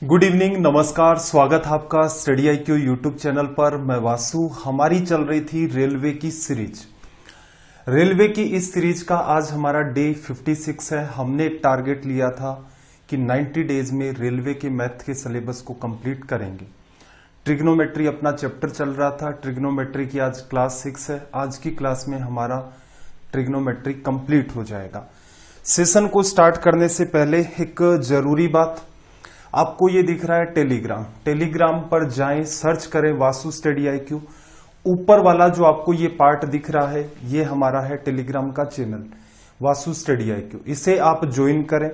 Good evening, नमस्कार, स्वागत है आपका स्टडी IQ यूट्यूब चैनल पर। मैं वासु। हमारी चल रही थी रेलवे की सीरीज। रेलवे की इस सीरीज का आज हमारा डे 56 है। हमने टारगेट लिया था कि 90 डेज में रेलवे के मैथ के सिलेबस को कंप्लीट करेंगे। ट्रिग्नोमेट्री अपना चैप्टर चल रहा था। ट्रिग्नोमेट्री की आज क्लास 6 है। आज की क्लास में हमारा ट्रिग्नोमेट्री कंप्लीट हो जाएगा। सेशन को स्टार्ट करने से पहले एक जरूरी बात, आपको ये दिख रहा है टेलीग्राम पर जाएं, सर्च करें वासु स्टडी IQ। ऊपर वाला जो आपको ये पार्ट दिख रहा है ये हमारा है टेलीग्राम का चैनल वासु स्टडी IQ। इसे आप ज्वाइन करें।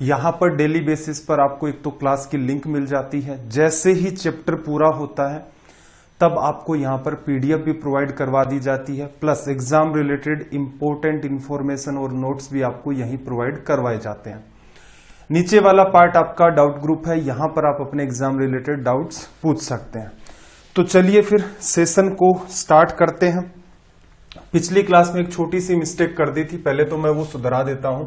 यहां पर डेली बेसिस पर आपको एक तो क्लास की लिंक मिल जाती है, जैसे ही चैप्टर पूरा होता है तब आपको यहां पर PDF भी प्रोवाइड करवा दी जाती है, plus exam related important information और नोट्स भी आपको यहीं प्रोवाइड करवाए जाते हैं। नीचे वाला पार्ट आपका डाउट ग्रुप है, यहां पर आप अपने एग्जाम रिलेटेड डाउट्स पूछ सकते हैं। तो चलिए फिर सेशन को स्टार्ट करते हैं। पिछली क्लास में एक छोटी सी मिस्टेक कर दी थी, पहले तो मैं वो सुधरा देता हूं।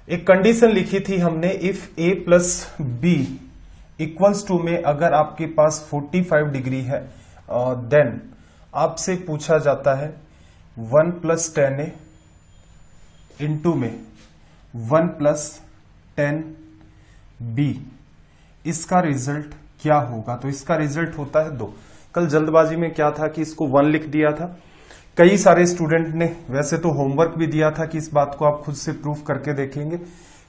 एक कंडीशन लिखी थी हमने, if A + B equals to में अगर आपके पास 45 डिग्री है देन आपसे पूछा जाता है 1 + 10A इंटू में 1 + 10B, इसका रिजल्ट क्या होगा? तो इसका रिजल्ट होता है 2। कल जल्दबाजी में क्या था कि इसको 1 लिख दिया था। कई सारे स्टूडेंट ने वैसे तो होमवर्क भी दिया था कि इस बात को आप खुद से प्रूफ करके देखेंगे।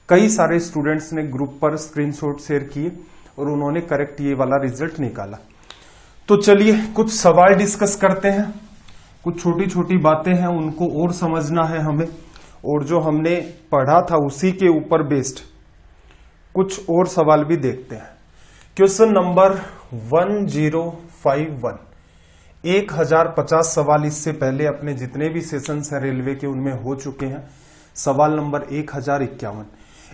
कई सारे स्टूडेंट्स ने ग्रुप पर स्क्रीनशॉट शेयर किए और उन्होंने करेक्ट ये वाला रिजल्ट निकाला। तो चलिए कुछ सवाल डिस्कस करते हैं। कुछ छोटी छोटी बातें हैं, उनको और समझना है हमें, और जो हमने पढ़ा था उसी के ऊपर बेस्ड कुछ और सवाल भी देखते हैं। क्वेश्चन नंबर 1051, 1050 सवाल इससे पहले अपने जितने भी सेशंस हैं रेलवे के उनमें हो चुके हैं। सवाल नंबर 1051।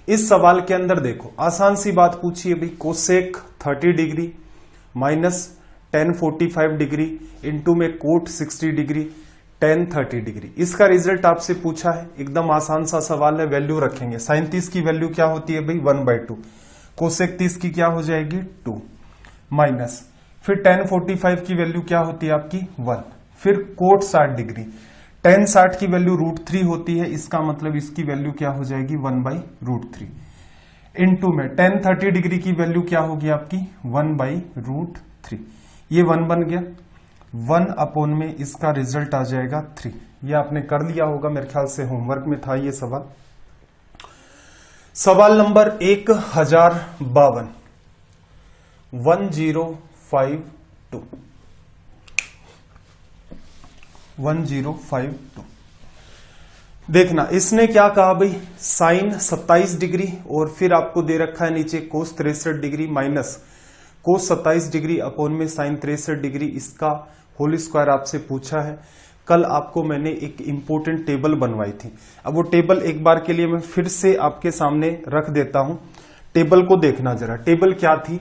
इस सवाल के अंदर देखो, आसान सी बात पूछी है भाई, cosec 30 degree minus tan 45 degree into में कोट 60 डिग्री tan 30 डिग्री। इसका रिजल्ट आपसे पूछा है। एकदम आसान सा सवाल है। वैल्यू रखेंगे। sin 30 की वैल्यू क्या होती है भाई? 1/2। कोसेक 30 की क्या हो जाएगी? 2 माइनस फिर tan 45 की वैल्यू क्या होती है आपकी? 1। फिर कोट 60 डिग्री, tan 60 की वैल्यू √3 होती है। इसका मतलब इसकी वैल्यू क्या हो जाएगी? 1/√3 इंटू में tan 30 डिग्री की वैल्यू क्या होगी आपकी? 1/√3। ये 1 बन गया। 1/, में इसका रिजल्ट आ जाएगा 3। ये आपने कर लिया होगा, मेरे ख्याल से होमवर्क में था ये सवाल। सवाल नंबर 1052, 1052। देखना इसने क्या कहा भाई, साइन 27 डिग्री और फिर आपको दे रखा है नीचे कोस 63 degree minus cos 27 degree upon में साइन 63 डिग्री, इसका होल स्क्वायर आपसे पूछा है। कल आपको मैंने एक इंपॉर्टेंट टेबल बनवाई थी। अब वो टेबल एक बार के लिए मैं फिर से आपके सामने रख देता हूं। टेबल को देखना जरा। टेबल क्या थी?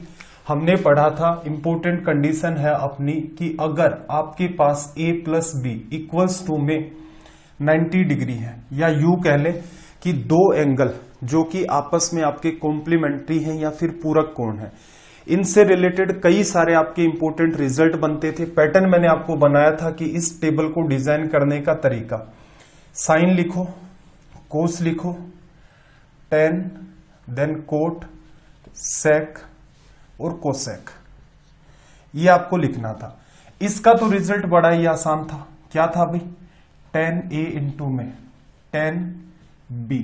हमने पढ़ा था, इंपॉर्टेंट कंडीशन है अपनी कि अगर आपके पास A + B इक्वल्स टू में 90 डिग्री है, या यूं कह ले कि दो एंगल जो कि आपस में आपके कॉम्प्लीमेंट्री हैं या फिर पूरक कोण है, इनसे रिलेटेड कई सारे आपके इंपॉर्टेंट रिजल्ट बनते थे। पैटर्न मैंने आपको बनाया था कि इस टेबल को डिजाइन करने का तरीका, साइन लिखो, कोस लिखो, tan, देन कोट, सेक और कोसेक, ये आपको लिखना था। इसका तो रिजल्ट बड़ा ही आसान था। क्या था भाई? tan A इंटू में tan B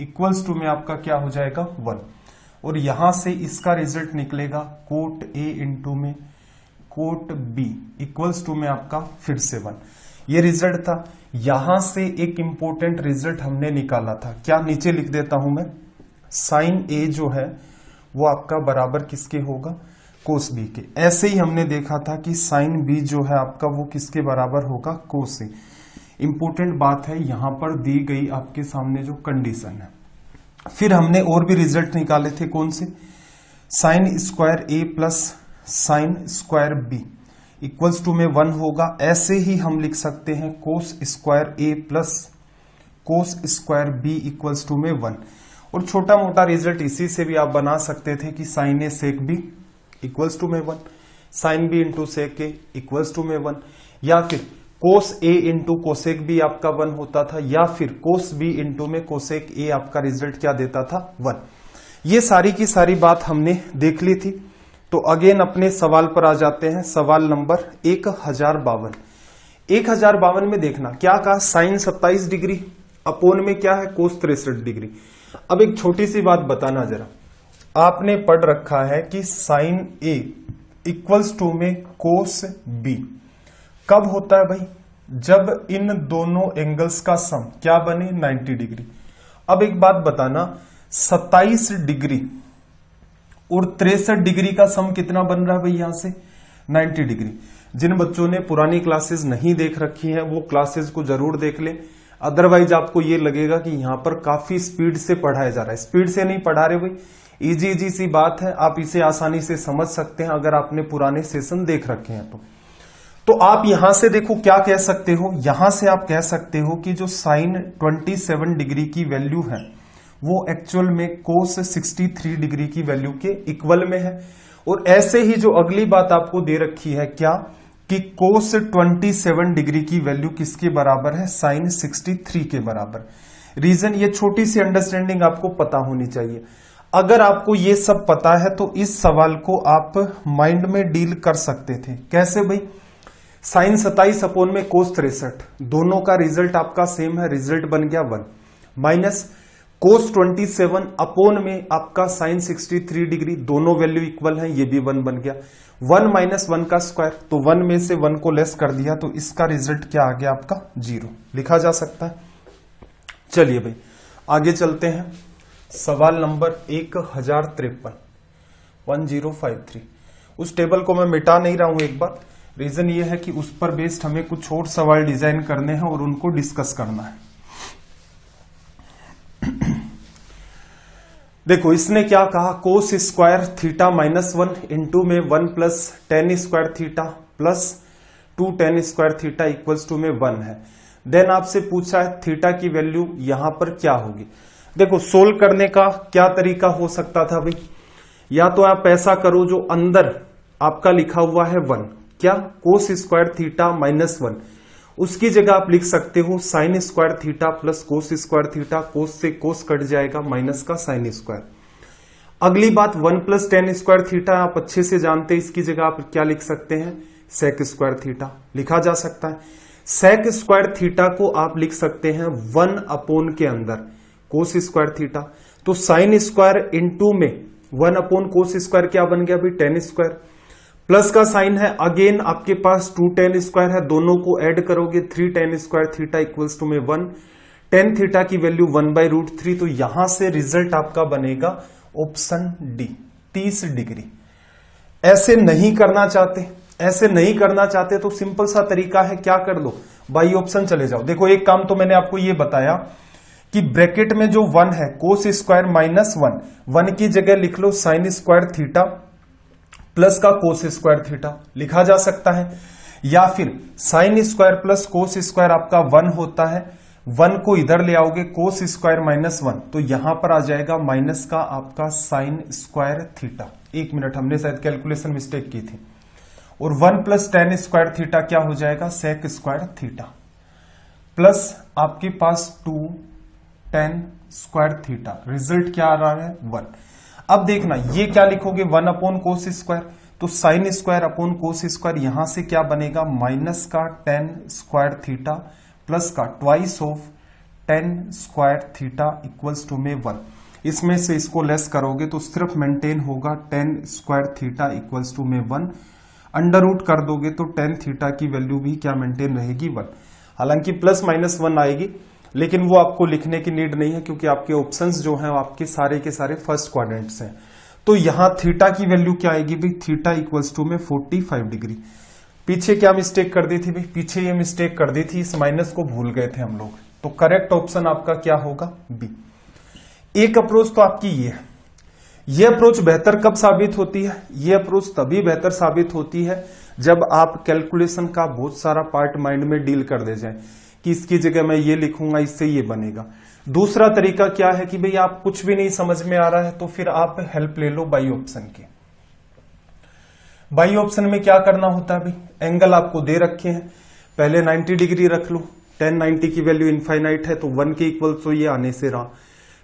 इक्वल्स टू में आपका क्या हो जाएगा? 1। और यहां से इसका रिजल्ट निकलेगा कोट A इंटू में कोट B इक्वल्स टू में आपका फिर से 1। ये रिजल्ट था। यहां से एक इंपॉर्टेंट रिजल्ट हमने निकाला था। क्या? नीचे लिख देता हूं मैं। साइन A जो है वो आपका बराबर किसके होगा? कोस B के। ऐसे ही हमने देखा था कि साइन B जो है आपका वो किसके बराबर होगा? कोस A। इंपॉर्टेंट बात है, यहां पर दी गई आपके सामने जो कंडीशन है। फिर हमने और भी रिजल्ट निकाले थे। कौन से? Sine square A plus sine square B equals to में 1 होगा। ऐसे ही हम लिख सकते हैं cos square A plus cos square B equals to में 1। और छोटा मोटा रिजल्ट इसी से भी आप बना सकते थे कि sine A sec B equals to में 1, sine B into sec A equals to में 1, या फिर cos A into cosec B आपका 1 होता था, या फिर कोस बी इंटू में कोसेक ए आपका रिजल्ट क्या देता था 1। ये सारी की सारी बात हमने देख ली थी। तो अगेन अपने सवाल पर आ जाते हैं। सवाल नंबर 1052। 1052 में देखना क्या कहा, साइन 27 डिग्री अपोन में क्या है कोस 63 डिग्री। अब एक छोटी सी बात बताना जरा, आपने पढ़ रखा है कि साइन ए इक्वल्स टू में कोस बी कब होता है भाई, जब इन दोनों एंगल्स का सम क्या बने 90 डिग्री। अब एक बात बताना, 27 डिग्री और 63 डिग्री का सम कितना बन रहा है भाई, यहां से 90 डिग्री। जिन बच्चों ने पुरानी क्लासेस नहीं देख रखी हैं वो क्लासेस को जरूर देख लें, अदरवाइज आपको ये लगेगा कि यहां पर काफी स्पीड से पढ़ाया जा रहा है। स्पीड से नहीं पढ़ा रहे भाई, इजी सी बात है, आप इसे आसानी से समझ सकते हैं अगर आपने पुराने सेशन देख रखे हैं तो आप यहां से देखो क्या कह सकते हो, यहां से आप कह सकते हो कि जो साइन 27 डिग्री की वैल्यू है वो एक्चुअल में कोस 63 डिग्री की वैल्यू के इक्वल में है। और ऐसे ही जो अगली बात आपको दे रखी है क्या, कि कोस 27 डिग्री की वैल्यू किसके बराबर है, साइन 63 के बराबर। रीजन, ये छोटी सी अंडरस्टैंडिंग आपको पता होनी चाहिए। अगर आपको ये सब पता है तो इस सवाल को आप माइंड में डील कर सकते थे। कैसे भाई, साइन 27 अपोन में कोस 63, दोनों का रिजल्ट आपका सेम है, रिजल्ट बन गया 1, माइनस कोस 27 अपोन में आपका साइन 63 डिग्री, दोनों वैल्यू इक्वल हैं, ये भी 1 बन गया। 1 माइनस 1 का स्क्वायर, तो 1 में से 1 को लेस कर दिया तो इसका रिजल्ट क्या आ गया आपका 0, लिखा जा सकता है। चलिए भाई आगे चलते हैं। सवाल नंबर 1053, 1053। उस टेबल को मैं मिटा नहीं रहा हूं एक बार, रीजन ये है कि उस पर बेस्ड हमें कुछ और सवाल डिजाइन करने हैं और उनको डिस्कस करना है। देखो इसने क्या कहा, cos square theta minus 1 into में 1 plus tan square theta plus 2 tan square theta equals to में 1 है। देन आपसे पूछा है थीटा की वैल्यू यहां पर क्या होगी। देखो सोल्व करने का क्या तरीका हो सकता था भाई, या तो आप ऐसा करो जो अंदर आपका लिखा हुआ है 1, क्या कोस स्क्वायर थीटा माइनस 1, उसकी जगह आप लिख सकते हो sine square theta plus cos square theta, cos से कोस कट जाएगा, माइनस का साइन स्क्वायर। अगली बात 1 प्लस टेन स्क्वायर थीटा आप अच्छे से जानते हैं, इसकी जगह आप क्या लिख सकते हैं सेक स्क्वायर थीटा, लिखा जा सकता है। सेक स्क्वायर थीटा को आप लिख सकते हैं 1 अपोन के अंदर कोस स्क्वायर थीटा, तो साइन स्क्वायर इंटू में 1 अपोन कोस स्क्वायर क्या बन गया भाई टेन स्क्वायर, प्लस का साइन है, अगेन आपके पास 2 टेन स्क्वायर है, दोनों को ऐड करोगे 3 tan square theta equals to में 1, टेन थीटा की वैल्यू 1/√3, तो यहां से रिजल्ट आपका बनेगा ऑप्शन डी 30 डिग्री। ऐसे नहीं करना चाहते, ऐसे नहीं करना चाहते तो सिंपल सा तरीका है, क्या कर दो बाई ऑप्शन चले जाओ। देखो एक काम तो मैंने आपको ये बताया कि ब्रैकेट में जो 1 है कोस स्क्वायर माइनस 1 की जगह लिख लो साइन स्क्वायर थीटा प्लस का कोस स्क्वायर थीटा, लिखा जा सकता है। या फिर sine square plus cos square आपका 1 होता है, 1 को इधर ले आओगे कोस स्क्वायर माइनस 1, तो यहां पर आ जाएगा माइनस का आपका साइन स्क्वायर थीटा। एक मिनट, हमने शायद कैलकुलेशन मिस्टेक की थी। और 1 प्लस टेन स्क्वायर थीटा क्या हो जाएगा सेक स्क्वायर थीटा, प्लस आपके पास 2 टेन स्क्वायर थीटा, रिजल्ट क्या आ रहा है 1। अब देखना ये क्या लिखोगे 1 अपोन कोस स्क्वायर, तो sine square upon cos square, यहां से क्या बनेगा माइनस का टेन स्क्वायर थीटा प्लस का twice of tan square theta equals to में 1। इसमें से इसको लेस करोगे तो सिर्फ मेंटेन होगा tan square theta equals to में 1, अंडर रूट कर दोगे तो टेन थीटा की वैल्यू भी क्या मेंटेन रहेगी 1। हालांकि प्लस माइनस 1 आएगी, लेकिन वो आपको लिखने की नीड नहीं है क्योंकि आपके ऑप्शंस जो हैं आपके सारे के सारे फर्स्ट क्वाड्रेंट्स हैं। तो यहां थीटा की वैल्यू क्या आएगी भाई, थीटा इक्वल्स टू में 45 डिग्री। पीछे क्या मिस्टेक कर दी थी भाई, पीछे ये मिस्टेक कर दी थी, इस माइनस को भूल गए थे हम लोग, तो करेक्ट ऑप्शन आपका क्या होगा बी। एक अप्रोच तो आपकी ये है। ये अप्रोच बेहतर कब साबित होती है, ये अप्रोच तभी बेहतर साबित होती है जब आप कैलकुलेशन का बहुत सारा पार्ट माइंड में डील कर दे जाए कि इसकी जगह मैं ये लिखूंगा इससे ये बनेगा। दूसरा तरीका क्या है कि भाई आप कुछ भी नहीं समझ में आ रहा है तो फिर आप हेल्प ले लो बाई ऑप्शन की। बाई ऑप्शन में क्या करना होता है भाई, एंगल आपको दे रखे हैं, पहले 90 डिग्री रख लो, 1090 की वैल्यू इनफाइनाइट है तो 1 के इक्वल तो ये आने से रहा।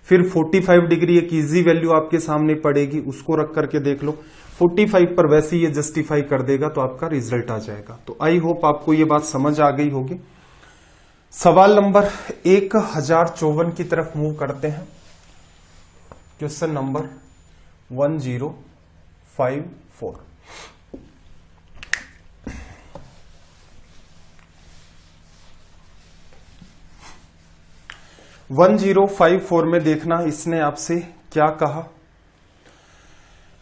फिर 45 डिग्री एक इजी वैल्यू आपके सामने पड़ेगी, उसको रख करके देख लो, 45 पर वैसे ये जस्टिफाई कर देगा तो आपका रिजल्ट आ जाएगा। तो आई होप आपको ये बात समझ आ गई होगी। सवाल नंबर 1054 की तरफ मूव करते हैं। Question number 1054। 1054 में देखना इसने आपसे क्या कहा।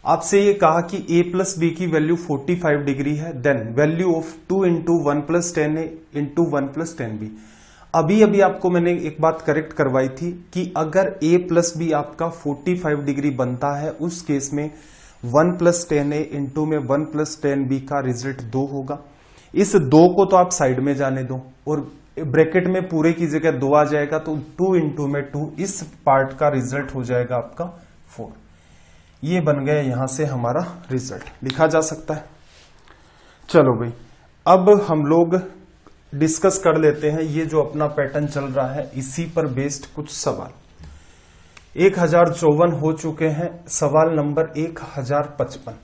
आपसे ये कहा कि a प्लस बी की वैल्यू 45 डिग्री है, then value of 2 into 1 plus 10 A into 1 plus 10 B. अभी आपको मैंने एक बात करेक्ट करवाई थी कि अगर a प्लस बी आपका 45 डिग्री बनता है उस केस में 1 प्लस 10 ए इंटू में 1 प्लस 10 बी का रिजल्ट 2 होगा। इस 2 को तो आप साइड में जाने दो और ब्रैकेट में पूरे की जगह 2 आ जाएगा तो 2 इंटू में 2, इस पार्ट का रिजल्ट हो जाएगा आपका 4। ये बन गया यहां से हमारा रिजल्ट, लिखा जा सकता है। चलो भाई अब हम लोग डिस्कस कर लेते हैं ये जो अपना पैटर्न चल रहा है इसी पर बेस्ड कुछ सवाल। 1054 हो चुके हैं, सवाल नंबर 1055।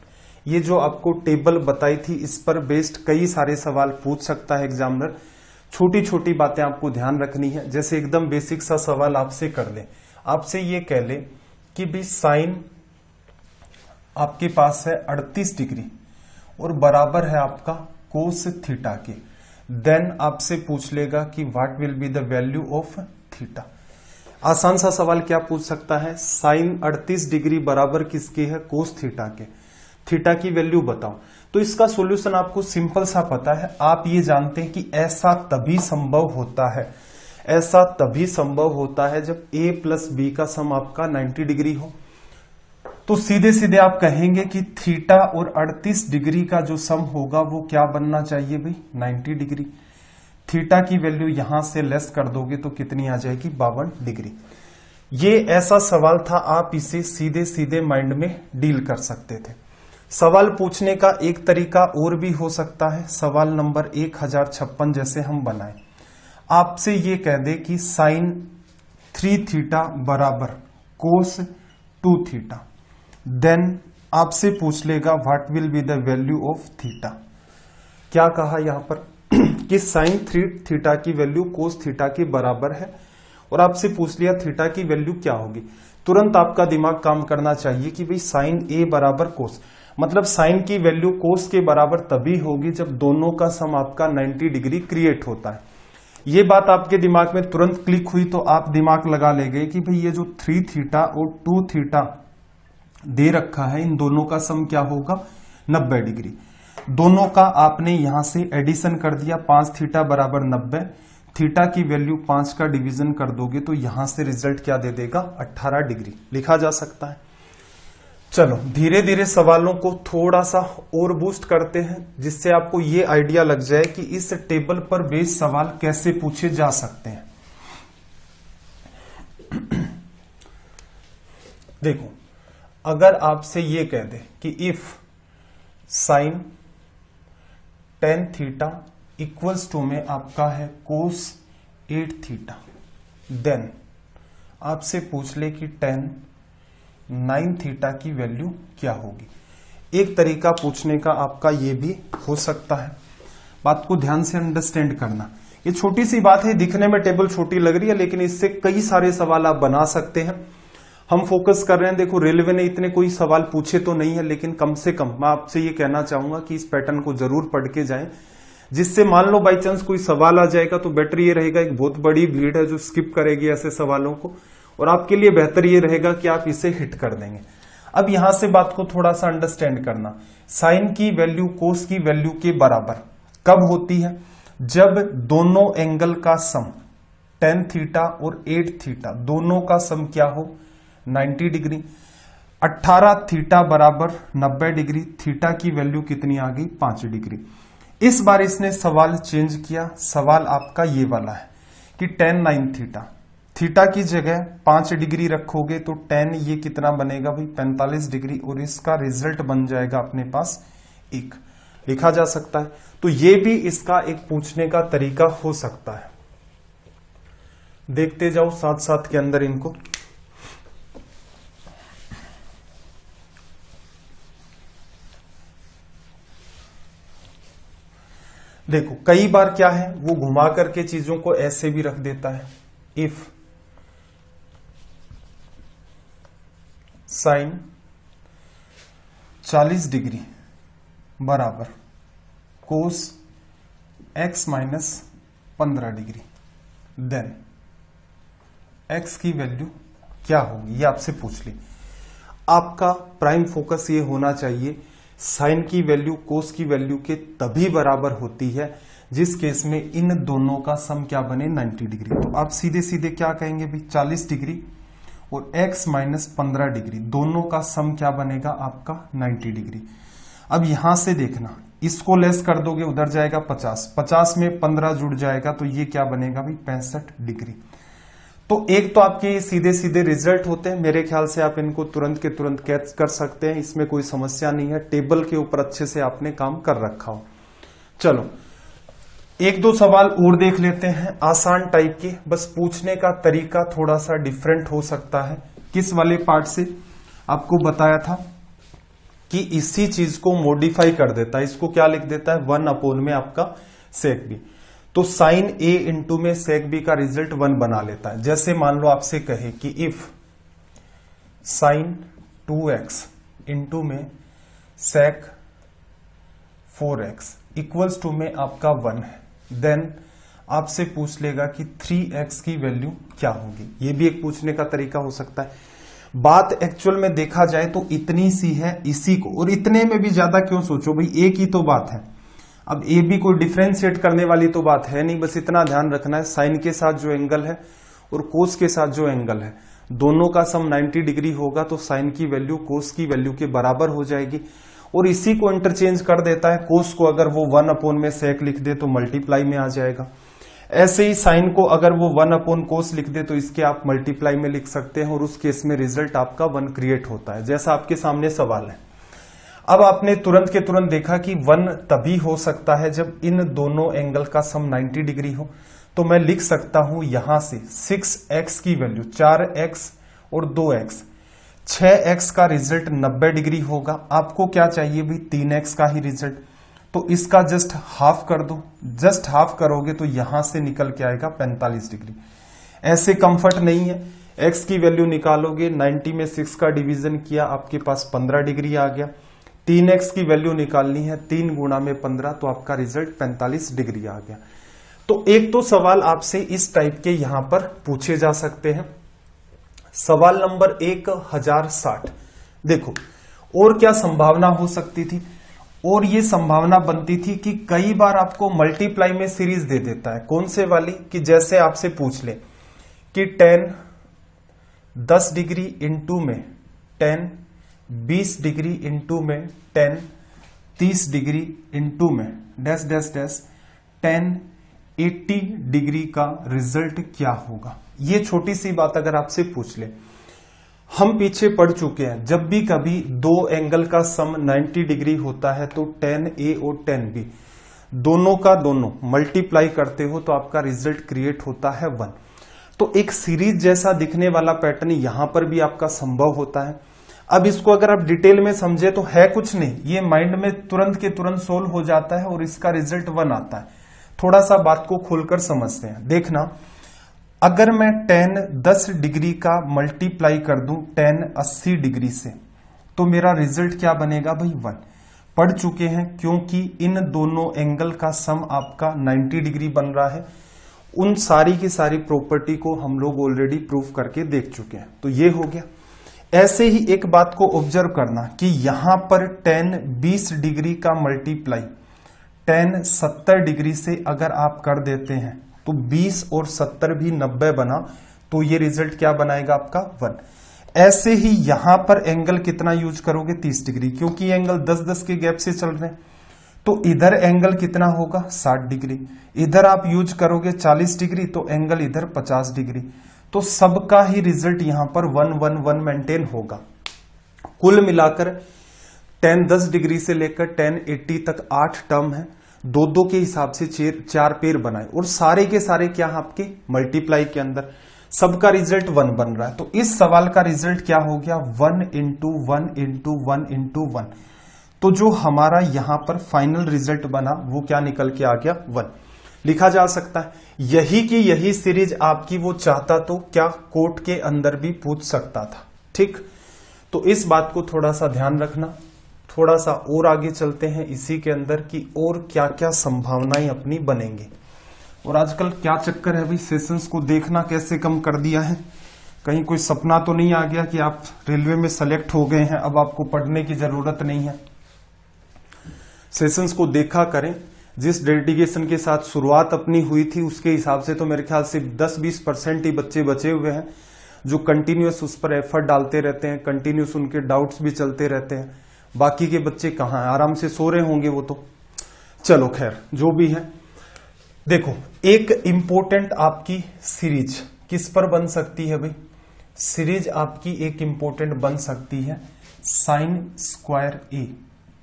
ये जो आपको टेबल बताई थी इस पर बेस्ड कई सारे सवाल पूछ सकता है एग्जामिनर। छोटी छोटी बातें आपको ध्यान रखनी है, जैसे एकदम बेसिक सा सवाल आपसे कर ले, आपसे ये कह ले कि भी साइन आपके पास है 38 डिग्री और बराबर है आपका कोस थीटा के, देन आपसे पूछ लेगा कि what will be the value of theta. आसान सा सवाल क्या पूछ सकता है, साइन 38 डिग्री बराबर किसके है, कोस थीटा के, थीटा की वैल्यू बताओ। तो इसका सॉल्यूशन आपको सिंपल सा पता है, आप ये जानते हैं कि ऐसा तभी संभव होता है जब a प्लस बी का सम आपका 90 डिग्री हो। तो सीधे सीधे आप कहेंगे कि थीटा और 38 डिग्री का जो सम होगा वो क्या बनना चाहिए भाई, 90 डिग्री। थीटा की वैल्यू यहां से लेस कर दोगे तो कितनी आ जाएगी, 52 डिग्री। ये ऐसा सवाल था, आप इसे सीधे सीधे माइंड में डील कर सकते थे। सवाल पूछने का एक तरीका और भी हो सकता है, सवाल नंबर 1056 जैसे हम बनाए, आपसे ये कह दे कि साइन 3 थीटा बराबर कोस 2 थीटा, देन आपसे पूछ लेगा what will be the value of theta. क्या कहा यहां पर कि साइन 3 थीटा की वैल्यू कोस थीटा के बराबर है और आपसे पूछ लिया थीटा की वैल्यू क्या होगी। तुरंत आपका दिमाग काम करना चाहिए कि भाई साइन ए बराबर कोस, मतलब साइन की वैल्यू कोस के बराबर तभी होगी जब दोनों का सम आपका 90 डिग्री क्रिएट होता है। ये बात आपके दिमाग में तुरंत क्लिक हुई तो आप दिमाग लगा ले गए कि भाई ये जो 3 थीटा और 2 थीटा दे रखा है इन दोनों का सम क्या होगा, 90 डिग्री। दोनों का आपने यहां से एडिशन कर दिया, 5 थीटा बराबर 90, थीटा की वैल्यू 5 का डिवीजन कर दोगे तो यहां से रिजल्ट क्या दे देगा, 18 डिग्री, लिखा जा सकता है। चलो धीरे धीरे सवालों को थोड़ा सा और बूस्ट करते हैं जिससे आपको ये आइडिया लग जाए कि इस टेबल पर बेस्ड सवाल कैसे पूछे जा सकते हैं। देखो अगर आपसे ये कह दे कि if sine 10 theta equals to में आपका है कोस 8 थीटा, देन आपसे पूछ ले कि 10 9 थीटा की वैल्यू क्या होगी। एक तरीका पूछने का आपका ये भी हो सकता है, बात को ध्यान से अंडरस्टैंड करना। ये छोटी सी बात है, दिखने में टेबल छोटी लग रही है लेकिन इससे कई सारे सवाल आप बना सकते हैं। हम फोकस कर रहे हैं, देखो रेलवे ने इतने कोई सवाल पूछे तो नहीं है लेकिन कम से कम मैं आपसे ये कहना चाहूंगा कि इस पैटर्न को जरूर पढ़ के जाएं, जिससे मान लो बाई चांस कोई सवाल आ जाएगा तो बेटर ये रहेगा, एक बहुत बड़ी भीड़ है जो स्किप करेगी ऐसे सवालों को, और आपके लिए बेहतर ये रहेगा कि आप इसे हिट कर देंगे। अब यहां से बात को थोड़ा सा अंडरस्टैंड करना, साइन की वैल्यू कोस की वैल्यू के बराबर कब होती है, जब दोनों एंगल का सम 10 थीटा और 8 थीटा दोनों का सम क्या हो, 90 डिग्री। 18 थीटा बराबर 90 डिग्री, थीटा की वैल्यू कितनी आ गई, 5 डिग्री। इस बार इसने सवाल चेंज किया, सवाल आपका ये वाला है कि 10 9 थीटा, थीटा की जगह 5 डिग्री रखोगे तो tan ये कितना बनेगा भाई 45 डिग्री, और इसका रिजल्ट बन जाएगा अपने पास 1, लिखा जा सकता है। तो ये भी इसका एक पूछने का तरीका हो सकता है। देखते जाओ साथ साथ के अंदर इनको। देखो कई बार क्या है वो घुमा करके चीजों को ऐसे भी रख देता है, इफ साइन 40 डिग्री बराबर cos x minus 15 degree, then x की वैल्यू क्या होगी, ये आपसे पूछ ली। आपका प्राइम फोकस ये होना चाहिए साइन की वैल्यू कोस की वैल्यू के तभी बराबर होती है जिस केस में इन दोनों का सम क्या बने 90 डिग्री। तो आप सीधे सीधे क्या कहेंगे भाई 40 डिग्री और x माइनस 15 डिग्री दोनों का सम क्या बनेगा आपका 90 डिग्री। अब यहां से देखना, इसको लेस कर दोगे उधर जाएगा 50, 50 में 15 जुड़ जाएगा तो ये क्या बनेगा भाई 65 डिग्री। तो एक तो आपके सीधे सीधे रिजल्ट होते हैं, मेरे ख्याल से आप इनको तुरंत के तुरंत कैच कर सकते हैं, इसमें कोई समस्या नहीं है, टेबल के ऊपर अच्छे से आपने काम कर रखा हो। चलो एक दो सवाल और देख लेते हैं आसान टाइप के, बस पूछने का तरीका थोड़ा सा डिफरेंट हो सकता है। किस वाले पार्ट से आपको बताया था कि इसी चीज को मॉडिफाई कर देता है, इसको क्या लिख देता है 1 अपॉन में आपका सेक बी, तो साइन ए इंटू में सेक बी का रिजल्ट 1 बना लेता है। जैसे मान लो आपसे कहे कि इफ साइन 2x इंटू में सेक 4x इक्वल्स टू में आपका 1 है, देन आपसे पूछ लेगा कि 3x की वैल्यू क्या होगी। ये भी एक पूछने का तरीका हो सकता है। बात एक्चुअल में देखा जाए तो इतनी सी है इसी को, और इतने में भी ज्यादा क्यों सोचो भाई, एक ही तो बात है। अब ए बी कोई डिफ्रेंशिएट करने वाली तो बात है नहीं, बस इतना ध्यान रखना है साइन के साथ जो एंगल है और कोस के साथ जो एंगल है दोनों का सम 90 डिग्री होगा, तो साइन की वैल्यू कोस की वैल्यू के बराबर हो जाएगी। और इसी को इंटरचेंज कर देता है, कोस को अगर वो 1 अपॉन में सेक लिख दे तो मल्टीप्लाई में आ जाएगा। ऐसे ही साइन को अगर वो 1 अपॉन कोस लिख दे तो इसके आप मल्टीप्लाई में लिख सकते हैं, और उस केस में रिजल्ट आपका 1 क्रिएट होता है, जैसा आपके सामने सवाल है। अब आपने तुरंत के तुरंत देखा कि 1 तभी हो सकता है जब इन दोनों एंगल का सम 90 डिग्री हो, तो मैं लिख सकता हूं यहां से 6x की वैल्यू 4x और 2x, 6x का रिजल्ट 90 डिग्री होगा। आपको क्या चाहिए भी 3x का ही रिजल्ट, तो इसका जस्ट हाफ कर दो, जस्ट हाफ करोगे तो यहां से निकल के आएगा 45 डिग्री। ऐसे कंफर्ट नहीं है, x की वैल्यू निकालोगे 90 में 6 का डिवीजन किया आपके पास 15 डिग्री आ गया। 3x की वैल्यू निकालनी है 3 गुणा में 15, तो आपका रिजल्ट 45 डिग्री आ गया। तो एक तो सवाल आपसे इस टाइप के यहां पर पूछे जा सकते हैं। सवाल नंबर 1060, देखो और क्या संभावना हो सकती थी, और ये संभावना बनती थी कि कई बार आपको मल्टीप्लाई में सीरीज दे देता है। कौन से वाली, कि जैसे आपसे पूछ ले कि tan 10 डिग्री इंटू में tan 20 डिग्री इंटू में tan 30 डिग्री इंटू में dash dash dash tan 80 degree का रिजल्ट क्या होगा। ये छोटी सी बात अगर आपसे पूछ ले, हम पीछे पढ़ चुके हैं जब भी कभी दो एंगल का सम 90 डिग्री होता है तो tan A और tan B दोनों का दोनों मल्टीप्लाई करते हो तो आपका रिजल्ट क्रिएट होता है 1। तो एक सीरीज जैसा दिखने वाला पैटर्न यहां पर भी आपका संभव होता है। अब इसको अगर आप डिटेल में समझे तो है कुछ नहीं, ये माइंड में तुरंत के तुरंत सोल्व हो जाता है और इसका रिजल्ट 1 आता है। थोड़ा सा बात को खोलकर समझते हैं। देखना, अगर मैं tan 10 डिग्री का मल्टीप्लाई कर दूं tan 80 डिग्री से तो मेरा रिजल्ट क्या बनेगा भाई 1। पढ़ चुके हैं क्योंकि इन दोनों एंगल का सम आपका 90 डिग्री बन रहा है। उन सारी की सारी प्रॉपर्टी को हम लोग ऑलरेडी प्रूफ करके देख चुके हैं, तो ये हो गया। ऐसे ही एक बात को ऑब्जर्व करना कि यहां पर tan 20 डिग्री का मल्टीप्लाई tan 70 डिग्री से अगर आप कर देते हैं तो 20 और 70 भी 90 बना, तो ये रिजल्ट क्या बनाएगा आपका 1। ऐसे ही यहां पर एंगल कितना यूज करोगे 30 डिग्री, क्योंकि एंगल 10-10 के गैप से चल रहे हैं, तो इधर एंगल कितना होगा 60 डिग्री। इधर आप यूज करोगे 40 डिग्री तो एंगल इधर 50 डिग्री। तो सबका ही रिजल्ट यहां पर 111 मेंटेन होगा। कुल मिलाकर 10 डिग्री से लेकर 1080 तक 8 टर्म है, दो दो के हिसाब से 4 पेयर बनाए और सारे के सारे क्या आपके मल्टीप्लाई के अंदर सबका रिजल्ट 1 बन रहा है। तो इस सवाल का रिजल्ट क्या हो गया 1 इंटू 1 इंटू 1 इंटू 1। तो जो हमारा यहां पर फाइनल रिजल्ट बना वो क्या निकल के आ गया 1 लिखा जा सकता है। यही की यही सीरीज आपकी वो चाहता तो क्या कोर्ट के अंदर भी पूछ सकता था। ठीक, तो इस बात को थोड़ा सा ध्यान रखना। थोड़ा सा और आगे चलते हैं इसी के अंदर की और क्या क्या संभावनाएं अपनी बनेंगी। और आजकल क्या चक्कर है भाई, सेशंस को देखना कैसे कम कर दिया है। कहीं कोई सपना तो नहीं आ गया कि आप रेलवे में सेलेक्ट हो गए हैं, अब आपको पढ़ने की जरूरत नहीं है। सेशंस को देखा करें। जिस डेडिकेशन के साथ शुरुआत अपनी हुई थी उसके हिसाब से तो मेरे ख्याल से 10-20% ही बच्चे बचे हुए हैं जो कंटिन्यूअस उस पर एफर्ट डालते रहते हैं, कंटिन्यूअस उनके डाउट्स भी चलते रहते हैं। बाकी के बच्चे कहां हैं, आराम से सो रहे होंगे वो तो। चलो खैर जो भी है, देखो एक इंपॉर्टेंट आपकी सीरीज किस पर बन सकती है भाई, सीरीज आपकी एक इंपॉर्टेंट बन सकती है sine square A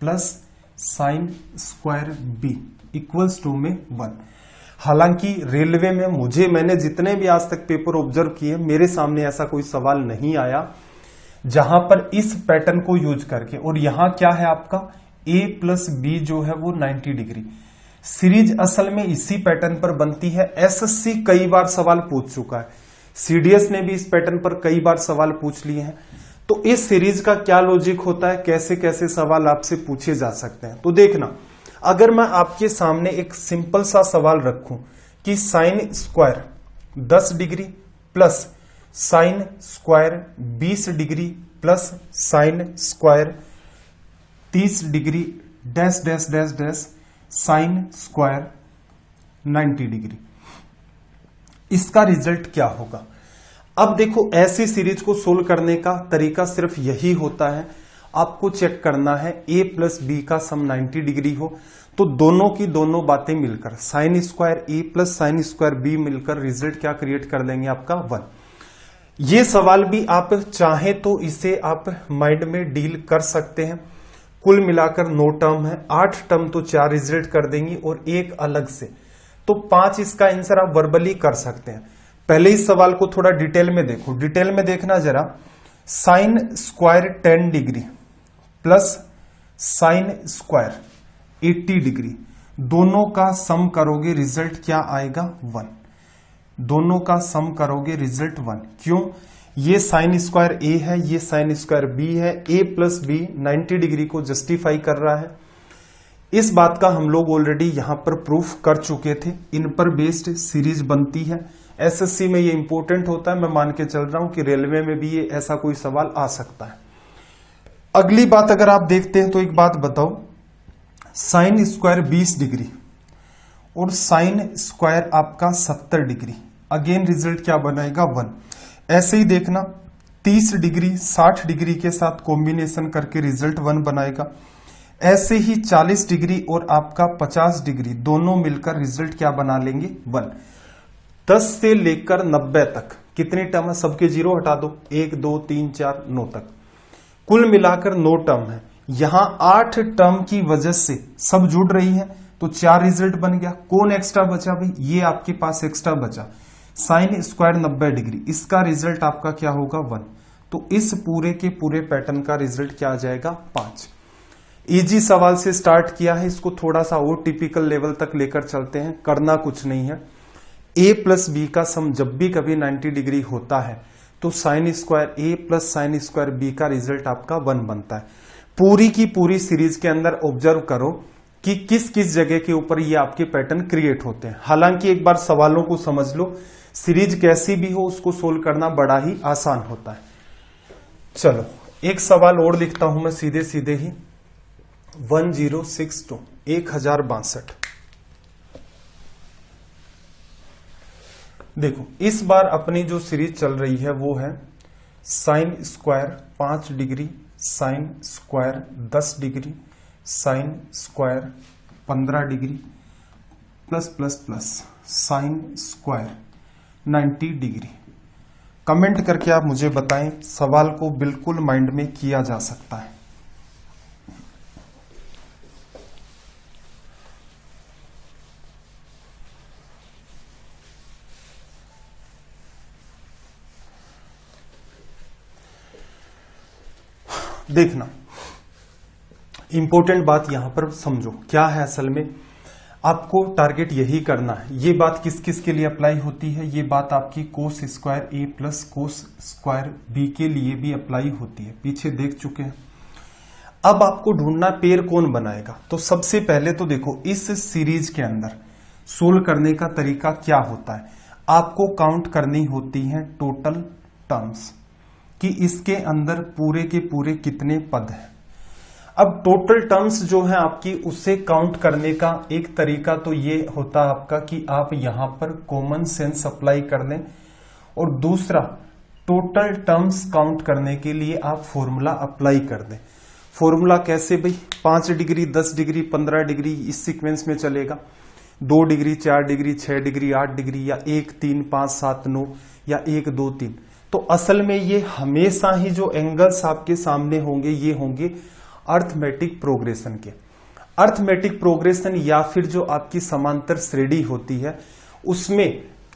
plus sine square B equals to में 1। हालांकि रेलवे में मैंने जितने भी आज तक पेपर ऑब्जर्व किए मेरे सामने ऐसा कोई सवाल नहीं आया जहां पर इस पैटर्न को यूज करके, और यहां क्या है आपका a प्लस बी जो है वो 90 डिग्री। सीरीज असल में इसी पैटर्न पर बनती है। एसएससी कई बार सवाल पूछ चुका है, सीडीएस ने भी इस पैटर्न पर कई बार सवाल पूछ लिए हैं। तो इस सीरीज का क्या लॉजिक होता है, कैसे कैसे सवाल आपसे पूछे जा सकते हैं। तो देखना, अगर मैं आपके सामने एक सिंपल सा सवाल रखूं कि sine square 10 degree plus sine square 20 degree plus sine square 30 degree dash dash dash dash sine square 90 degree, इसका रिजल्ट क्या होगा। अब देखो ऐसी सीरीज को सोल्व करने का तरीका सिर्फ यही होता है, आपको चेक करना है a प्लस बी का सम 90 डिग्री हो तो दोनों की दोनों बातें मिलकर sine square a plus sine square B मिलकर रिजल्ट क्या क्रिएट कर देंगे आपका 1। ये सवाल भी आप चाहें तो इसे आप माइंड में डील कर सकते हैं। कुल मिलाकर 9 टर्म है, 8 टर्म तो 4 रिजल्ट कर देंगी और एक अलग से, तो 5 इसका आंसर आप वर्बली कर सकते हैं। पहले इस सवाल को थोड़ा डिटेल में देखो, डिटेल में देखना जरा। Sine square 10 degree plus sine square 80 degree, दोनों का सम करोगे रिजल्ट क्या आएगा 1। दोनों का सम करोगे रिजल्ट 1। क्यों, ये साइन स्क्वायर ए है, ये साइन स्क्वायर बी है, a प्लस बी 90 डिग्री को जस्टिफाई कर रहा है। इस बात का हम लोग ऑलरेडी यहां पर प्रूफ कर चुके थे, इन पर बेस्ड सीरीज बनती है। एसएससी में ये इंपॉर्टेंट होता है, मैं मान के चल रहा हूं कि रेलवे में भी ये ऐसा कोई सवाल आ सकता है। अगली बात अगर आप देखते हैं तो एक बात बताओ, साइन स्क्वायर 20 डिग्री और साइन स्क्वायर आपका 70 डिग्री, अगेन रिजल्ट क्या बनाएगा 1। ऐसे ही देखना 30 डिग्री 60 डिग्री के साथ कॉम्बिनेशन करके रिजल्ट 1 बनाएगा। ऐसे ही 40 डिग्री और आपका 50 डिग्री दोनों मिलकर रिजल्ट क्या बना लेंगे 1। 10 से लेकर 90 तक कितनी टर्म है, सबके जीरो हटा दो, 1 2 3 4 9 तक, कुल मिलाकर 9 टर्म है। यहां 8 टर्म की वजह से सब जुड़ रही है तो 4 रिजल्ट बन गया। कौन एक्स्ट्रा बचा भाई, ये आपके पास एक्स्ट्रा बचा साइन स्क्वायर 90 डिग्री, इसका रिजल्ट आपका क्या होगा 1। तो इस पूरे के पूरे पैटर्न का रिजल्ट क्या आ जाएगा 5। इजी सवाल से स्टार्ट किया है, इसको थोड़ा सा और टिपिकल लेवल तक लेकर चलते हैं। करना कुछ नहीं है, a प्लस बी का सम जब भी कभी 90 डिग्री होता है तो sine square a plus sine square B का रिजल्ट आपका 1 बनता है। पूरी की पूरी सीरीज के अंदर ऑब्जर्व करो कि किस किस जगह के ऊपर ये आपके पैटर्न क्रिएट होते हैं। हालांकि एक बार सवालों को समझ लो, सीरीज कैसी भी हो उसको सोल्व करना बड़ा ही आसान होता है। चलो एक सवाल और लिखता हूं मैं सीधे सीधे ही, 1062 1062। देखो इस बार अपनी जो सीरीज चल रही है वो है sine square 5 degree sine square 10 degree sine square 15 degree plus plus plus sine square 90 degree. Comment करके आप मुझे बताएं, सवाल को बिल्कुल माइंड में किया जा सकता है। देखना, इंपॉर्टेंट बात यहां पर समझो क्या है। असल में आपको टारगेट यही करना है। ये बात किस किस के लिए अप्लाई होती है? ये बात आपकी cos square A plus cos square B के लिए भी अप्लाई होती है, पीछे देख चुके हैं। अब आपको ढूंढना पेयर कौन बनाएगा। तो सबसे पहले तो देखो, इस सीरीज के अंदर सोल्व करने का तरीका क्या होता है। आपको काउंट करनी होती है टोटल टर्म्स कि इसके अंदर पूरे के पूरे कितने पद हैं। अब टोटल टर्म्स जो है आपकी, उसे काउंट करने का एक तरीका तो ये होता है आपका कि आप यहां पर कॉमन सेंस अप्लाई कर दें, और दूसरा टोटल टर्म्स काउंट करने के लिए आप फॉर्मूला अप्लाई कर दें। फॉर्मूला कैसे भाई? 5 डिग्री, 10 डिग्री, 15 डिग्री, इस सीक्वेंस में चलेगा। 2 डिग्री, 4 डिग्री, 6 डिग्री, 8 डिग्री, या 1, 3, 5, 7, 9, या 1, 2, 3। तो असल में ये हमेशा ही जो एंगल्स आपके सामने होंगे ये होंगे अर्थमेटिक प्रोग्रेशन के। अर्थमेटिक प्रोग्रेशन या फिर जो आपकी समांतर श्रेणी होती है, उसमें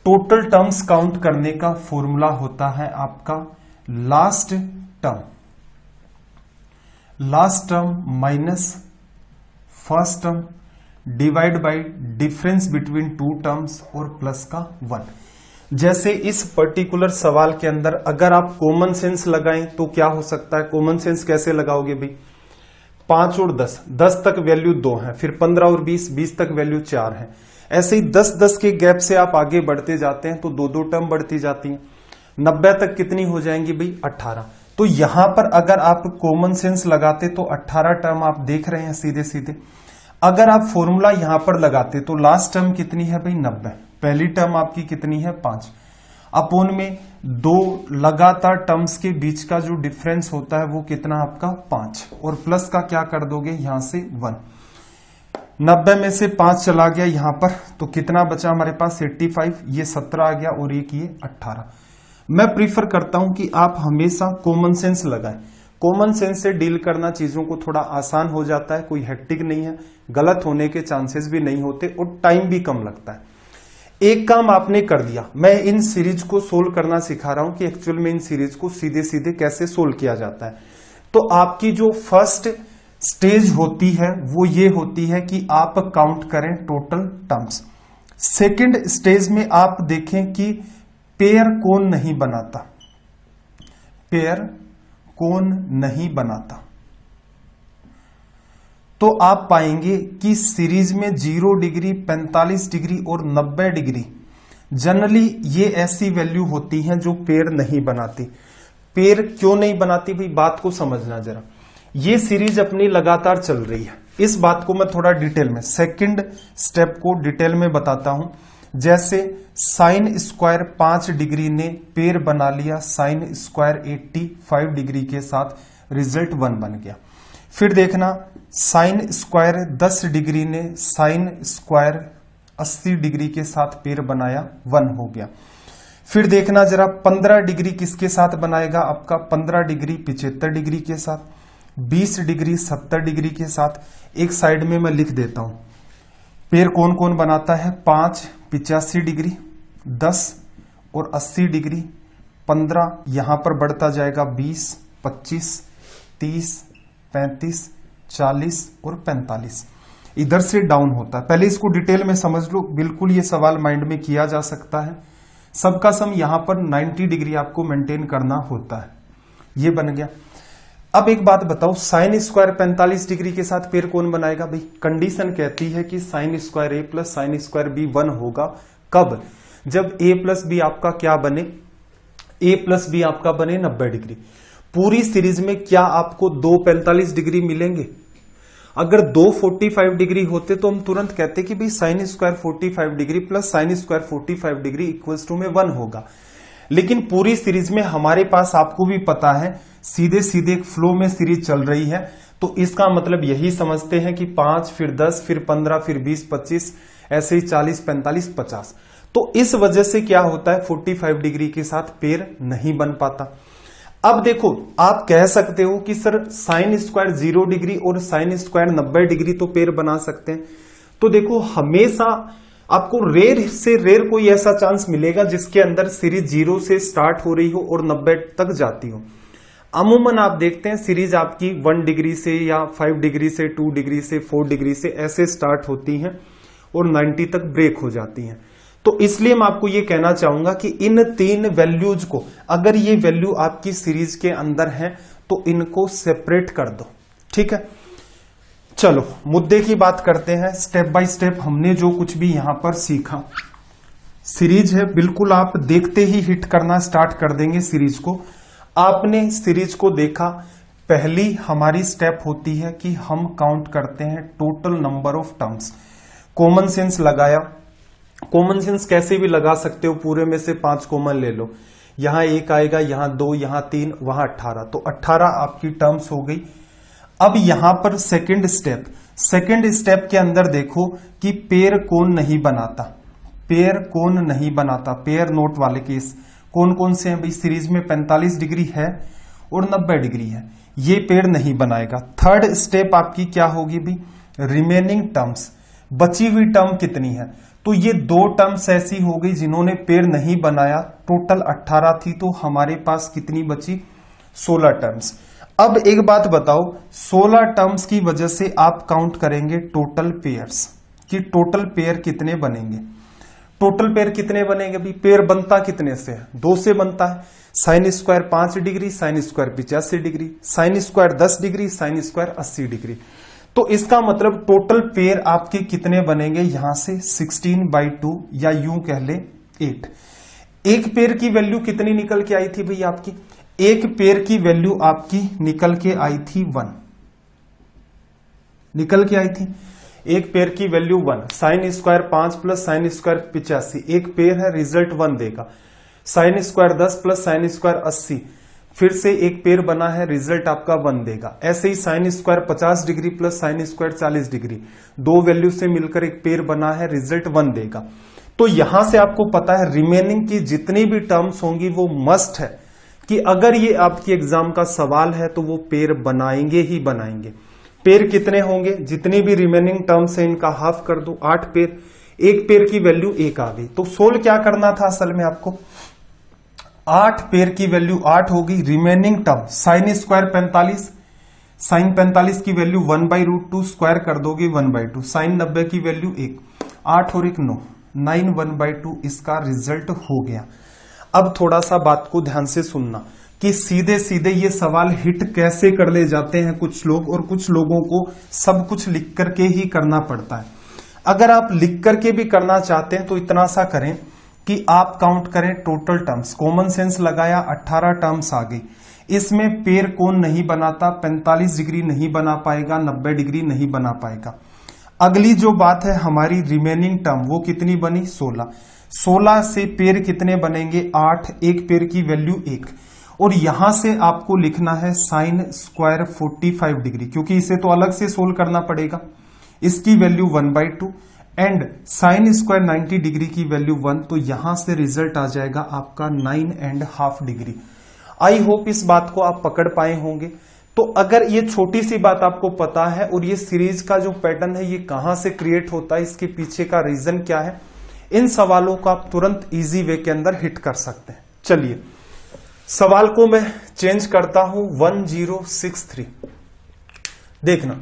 टोटल टर्म्स काउंट करने का फॉर्मूला होता है आपका last term minus first term divide by difference between two terms और प्लस का 1। जैसे इस पर्टिकुलर सवाल के अंदर अगर आप कॉमन सेंस लगाएं तो क्या हो सकता है? कॉमन सेंस कैसे लगाओगे भाई? 5 और 10, 10 तक वैल्यू 2 है, फिर 15 और 20, 20 तक वैल्यू 4 है। ऐसे ही 10-10 के गैप से आप आगे बढ़ते जाते हैं तो 2-2 टर्म बढ़ती जाती हैं। 90 तक कितनी हो जाएंगी भाई? 18। तो यहां पर अगर आप कॉमन सेंस लगाते तो 18 टर्म आप देख रहे हैं सीधे सीधे। अगर आप फॉर्मूला यहां पर लगाते तो लास्ट टर्म कितनी है भाई? 90। पहली टर्म आपकी कितनी है? 5 अपोन में 2 लगातार टर्म्स के बीच का जो डिफरेंस होता है वो कितना आपका? 5, और प्लस का क्या कर दोगे यहां से? 1। 90 में से 5 चला गया यहां पर, तो कितना बचा हमारे पास? 85। ये 17 आ गया, और एक ये 18। मैं प्रीफर करता हूं कि आप हमेशा कॉमन सेंस लगाएं। कॉमन सेंस से डील करना चीजों को थोड़ा आसान हो जाता है, कोई हेक्टिक नहीं है, गलत होने के चांसेस भी नहीं होते, और टाइम भी कम लगता है। एक काम आपने कर दिया, मैं इन सीरीज को सोल्व करना सिखा रहा हूं कि एक्चुअल में इन सीरीज को सीधे सीधे कैसे सोल्व किया जाता है। तो आपकी जो फर्स्ट स्टेज होती है वो ये होती है कि आप काउंट करें टोटल टर्म्स। सेकंड स्टेज में आप देखें कि पेयर कौन नहीं बनाता, पेयर कौन नहीं बनाता। तो आप पाएंगे कि सीरीज में 0 डिग्री, 45 डिग्री और 90 डिग्री जनरली ये ऐसी वैल्यू होती हैं जो पेयर नहीं बनाती। पेयर क्यों नहीं बनाती भाई? बात को समझना जरा। ये सीरीज अपनी लगातार चल रही है, इस बात को मैं थोड़ा डिटेल में, सेकंड स्टेप को डिटेल में बताता हूं। जैसे साइन स्क्वायर 5 डिग्री ने पेयर बना लिया साइन स्क्वायर 85 डिग्री के साथ, रिजल्ट 1 बन गया। फिर देखना, साइन स्क्वायर 10 डिग्री ने साइन स्क्वायर 80 डिग्री के साथ पेयर बनाया, 1 हो गया। फिर देखना जरा, 15 डिग्री किसके साथ बनाएगा आपका? 15 डिग्री 75 डिग्री के साथ, 20 डिग्री 70 डिग्री के साथ। एक साइड में मैं लिख देता हूं पेयर कौन कौन बनाता है। 5 85 डिग्री, 10 और 80 डिग्री, 15 यहां पर बढ़ता जाएगा 20, 25, 30, 35, 40 और 45, इधर से डाउन होता है। पहले इसको डिटेल में समझ लो, बिल्कुल ये सवाल माइंड में किया जा सकता है। सबका सम यहां पर 90 डिग्री आपको मेंटेन करना होता है। ये बन गया। अब एक बात बताओ, साइन स्क्वायर 45 डिग्री के साथ पेयर कौन बनाएगा भाई? कंडीशन कहती है कि sign square A plus sine square B 1 होगा। कब? जब ए प्लस बी आपका क्या बने? ए प्लस बी आपका बने 90 डिग्री। पूरी सीरीज में क्या आपको 2 45 डिग्री मिलेंगे? अगर 2 45 डिग्री होते तो हम तुरंत कहते कि भाई sine square 45 degree plus sine square 45 degree equals to में 1 होगा। लेकिन पूरी सीरीज में हमारे पास, आपको भी पता है, सीधे सीधे एक फ्लो में सीरीज चल रही है। तो इसका मतलब यही समझते हैं कि 5 फिर 10 फिर 15 फिर 20 25 ऐसे ही 40 45 50। तो इस वजह से क्या होता है 45 डिग्री के साथ पेयर नहीं बन पाता। अब देखो आप कह सकते हो कि सर साइन स्क्वायर 0 डिग्री और साइन स्क्वायर 90 डिग्री तो पेयर बना सकते हैं। तो देखो हमेशा आपको रेयर से रेयर कोई ऐसा चांस मिलेगा जिसके अंदर सीरीज 0 से स्टार्ट हो रही हो और 90 तक जाती हो। अमूमन आप देखते हैं सीरीज आपकी 1 डिग्री से या 5 डिग्री से 2 डिग्री से 4 डिग्री से ऐसे स्टार्ट होती हैं और 90 तक ब्रेक हो जाती हैं। तो इसलिए मैं आपको ये कहना चाहूंगा कि इन 3 वैल्यूज को, अगर ये वैल्यू आपकी सीरीज के अंदर है तो इनको सेपरेट कर दो। ठीक है, चलो मुद्दे की बात करते हैं। स्टेप बाय स्टेप हमने जो कुछ भी यहां पर सीखा, सीरीज है बिल्कुल आप देखते ही हिट करना स्टार्ट कर देंगे सीरीज को। आपने सीरीज को देखा, पहली हमारी स्टेप होती है कि हम काउंट करते हैं total number of terms. Common sense लगाया, कॉमन सेंस कैसे भी लगा सकते हो, पूरे में से 5 कॉमन ले लो, यहां 1 आएगा, यहां 2, यहां 3, वहां 18, तो 18 आपकी टर्म्स हो गई। अब यहां पर सेकंड स्टेप के अंदर देखो कि पेयर कौन नहीं बनाता, पेयर कौन नहीं बनाता, पेयर नोट वाले केस कौन कौन से हैं भाई। सीरीज में 45 डिग्री है और 90 डिग्री है, ये पेयर नहीं बनाएगा। थर्ड स्टेप आपकी क्या होगी भाई, रिमेनिंग टर्म्स, बची हुई टर्म कितनी है, तो ये 2 टर्म्स ऐसी हो गई जिन्होंने पेयर नहीं बनाया, टोटल 18 थी, तो हमारे पास कितनी बची 16 टर्म्स। अब एक बात बताओ, 16 टर्म्स की वजह से आप काउंट करेंगे टोटल पेयर्स कि टोटल पेयर कितने बनेंगे। टोटल पेयर कितने बनेंगे भाई, पेयर बनता कितने से है, 2 से बनता है। Sine square 5 degree, sine square 85 degree, sine square 10 degree, sine square 80 degree. तो इसका मतलब टोटल पेयर आपके कितने बनेंगे, यहां से 16/2 या यूं कह ले 8। एक पेयर की वैल्यू कितनी निकल के आई थी भाई आपकी, एक पेयर की वैल्यू आपकी निकल के आई थी 1, निकल के आई थी एक पेयर की value 1। Sine square 5 plus sine square 85, एक पेयर है, रिजल्ट 1 देगा। Sine square 10 plus sine square 80, फिर से एक पेयर बना है, रिजल्ट आपका 1 देगा। ऐसे ही sine square 50 degree plus sine square 40 degree, 2 value से मिलकर एक पेयर बना है, रिजल्ट 1 देगा। तो यहां से आपको पता है रिमेनिंग की जितनी भी टर्म्स होंगी वो मस्ट है कि अगर ये आपकी एग्जाम का सवाल है तो वो पेयर बनाएंगे ही बनाएंगे। पेयर कितने होंगे, जितनी भी रिमेनिंग टर्म्स है इनका हाफ कर दो, 8 पेयर, एक पेयर की वैल्यू 1 आ गई। तो सोल्व क्या करना था असल में आपको, 8 पेयर की वैल्यू 8 होगी, remaining term sine square 45, sine 45 की वैल्यू 1/√2 स्क्वायर कर दोगे 1/2, साइन 90 की वैल्यू 1, 8 और 1 9, 9 1/2 इसका रिजल्ट हो गया। अब थोड़ा सा बात को ध्यान से सुनना कि सीधे सीधे ये सवाल हिट कैसे कर ले जाते हैं कुछ लोग, और कुछ लोगों को सब कुछ लिख करके ही करना पड़ता है। अगर आप लिख करके भी करना चाहते हैं तो इतना सा करें कि आप काउंट करें टोटल टर्म्स, कॉमन सेंस लगाया, 18 टर्म्स आ गई। इसमें पेयर कौन नहीं बनाता, 45 डिग्री नहीं बना पाएगा, 90 डिग्री नहीं बना पाएगा। अगली जो बात है हमारी रिमेनिंग टर्म, वो कितनी बनी 16, 16 से पेयर कितने बनेंगे 8, एक पेयर की वैल्यू 1, और यहां से आपको लिखना है साइन स्क्वायर 45 डिग्री, क्योंकि इसे तो अलग से सोल्व करना पड़ेगा, इसकी value 1/2 and sine square 90 degree की वैल्यू 1, तो यहां से रिजल्ट आ जाएगा आपका 9.5 डिग्री। आई होप इस बात को आप पकड़ पाए होंगे। तो अगर ये छोटी सी बात आपको पता है और ये सीरीज का जो पैटर्न है ये कहां से क्रिएट होता है, इसके पीछे का रीजन क्या है, इन सवालों को आप तुरंत इजी वे के अंदर हिट कर सकते हैं। चलिए सवाल को मैं चेंज करता हूं, 1063। देखना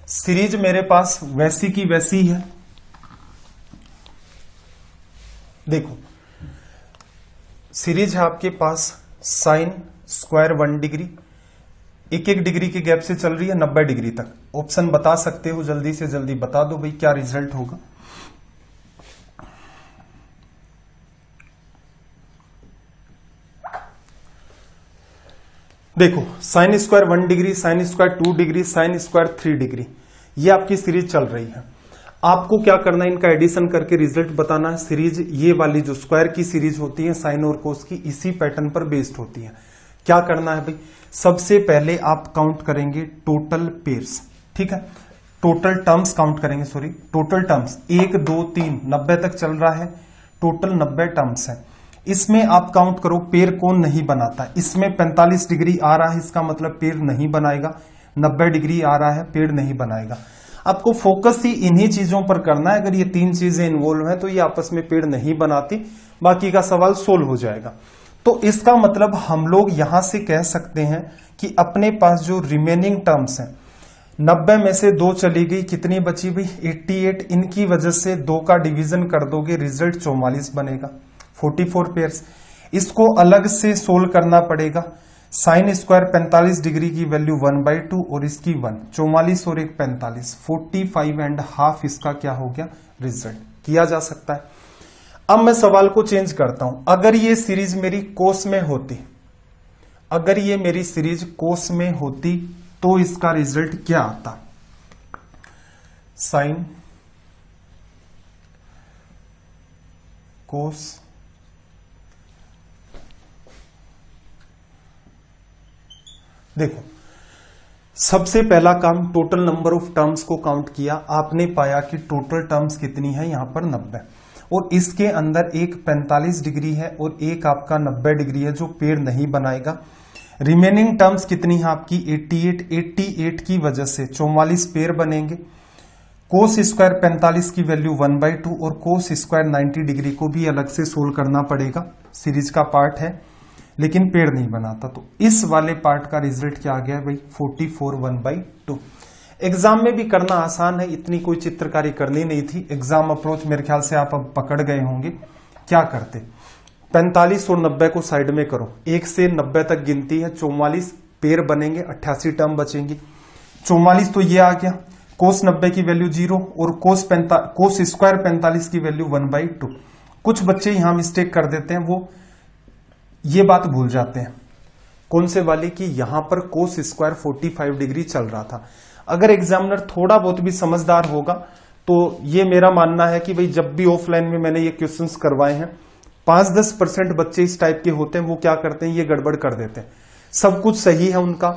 सीरीज मेरे पास वैसी की वैसी है। देखो सीरीज है आपके पास साइन स्क्वायर 1 डिग्री, 1 डिग्री के गैप से चल रही है 90 डिग्री तक। ऑप्शन बता सकते हो, जल्दी से जल्दी बता दो भाई क्या रिजल्ट होगा। देखो sine square 1 degree, sine square 2 degree, sine square 3 degree, ये आपकी सीरीज चल रही है। आपको क्या करना है, इनका एडिशन करके रिजल्ट बताना है। सीरीज ये वाली जो स्क्वायर की सीरीज होती है साइन और कोस की, इसी पैटर्न पर बेस्ड होती है। क्या करना है भाई, सबसे पहले आप काउंट करेंगे टोटल पेयर्स, ठीक है, टोटल टर्म्स काउंट करेंगे, सॉरी टोटल टर्म्स 1 2 3 90 तक चल रहा है, टोटल 90 टर्म्स हैं। इसमें आप काउंट करो पेयर कौन नहीं बनाता। इसमें 45 डिग्री आ रहा है, इसका मतलब पेयर नहीं बनाएगा। 90 डिग्री आ रहा है, पेयर नहीं बनाएगा। आपको फोकस ही इन्हीं चीजों पर करना है। अगर ये तीन चीजें इन्वॉल्व हैं तो ये आपस में पेयर नहीं बनाती, बाकी का सवाल सोल्व हो जाएगा। तो इसका मतलब हम लोग यहां से कह सकते हैं कि अपने पास जो रिमेनिंग टर्म्स हैं 90 में से 2 चली गई, कितनी बची हुई 88। इनकी वजह से 2 का डिवीजन कर दोगे, रिजल्ट 44 बनेगा, 44 पेयर्स। इसको अलग से सोल्व करना पड़ेगा। साइन स्क्वायर 45 डिग्री की वैल्यू 1/2 और इसकी 1, 44 और एक 45, 45.5 इसका क्या हो गया रिजल्ट। किया जा सकता है। अब मैं सवाल को चेंज करता हूं। अगर ये सीरीज मेरी कोस में होती, अगर ये मेरी सीरीज कोस में होती तो इसका रिजल्ट क्या आता। साइन कोस देखो, सबसे पहला काम टोटल नंबर ऑफ टर्म्स को काउंट किया। आपने पाया कि टोटल टर्म्स कितनी है, यहां पर 90, और इसके अंदर एक 45 डिग्री है और एक आपका 90 डिग्री है जो पेयर नहीं बनाएगा। रिमेनिंग टर्म्स कितनी है आपकी 88, 88 की वजह से 44 पेयर बनेंगे। कोस स्क्वायर 45 की वैल्यू 1/2 और कोस स्क्वायर 90 डिग्री को भी अलग से सोल्व करना पड़ेगा, सीरीज का पार्ट है लेकिन पेड़ नहीं बनाता। तो इस वाले पार्ट का रिजल्ट क्या आ गया भाई 44 1/2। एग्जाम में भी करना आसान है, इतनी कोई चित्रकारी करनी नहीं थी। एग्जाम अप्रोच मेरे ख्याल से आप अब पकड़ गए होंगे। क्या करते, 45 और 90 को साइड में करो, 1 से 90 तक गिनती है, 44 पेयर बनेंगे, 88 टर्म बचेंगी। 44 तो ये आ गया, कोस 90 की वैल्यू 0 और कोस स्क्वायर 45 की वैल्यू 1/2। कुछ बच्चे यहां मिस्टेक कर देते हैं, वो ये बात भूल जाते हैं। कौन से वाले की यहां पर कोस स्क्वायर 45 डिग्री चल रहा था। अगर एग्जामिनर थोड़ा बहुत भी समझदार होगा तो ये मेरा मानना है कि भाई जब भी ऑफलाइन में मैंने ये क्वेश्चंस करवाए हैं 5-10% बच्चे इस टाइप के होते हैं, वो क्या करते हैं ये गड़बड़ कर देते हैं। सब कुछ सही है उनका,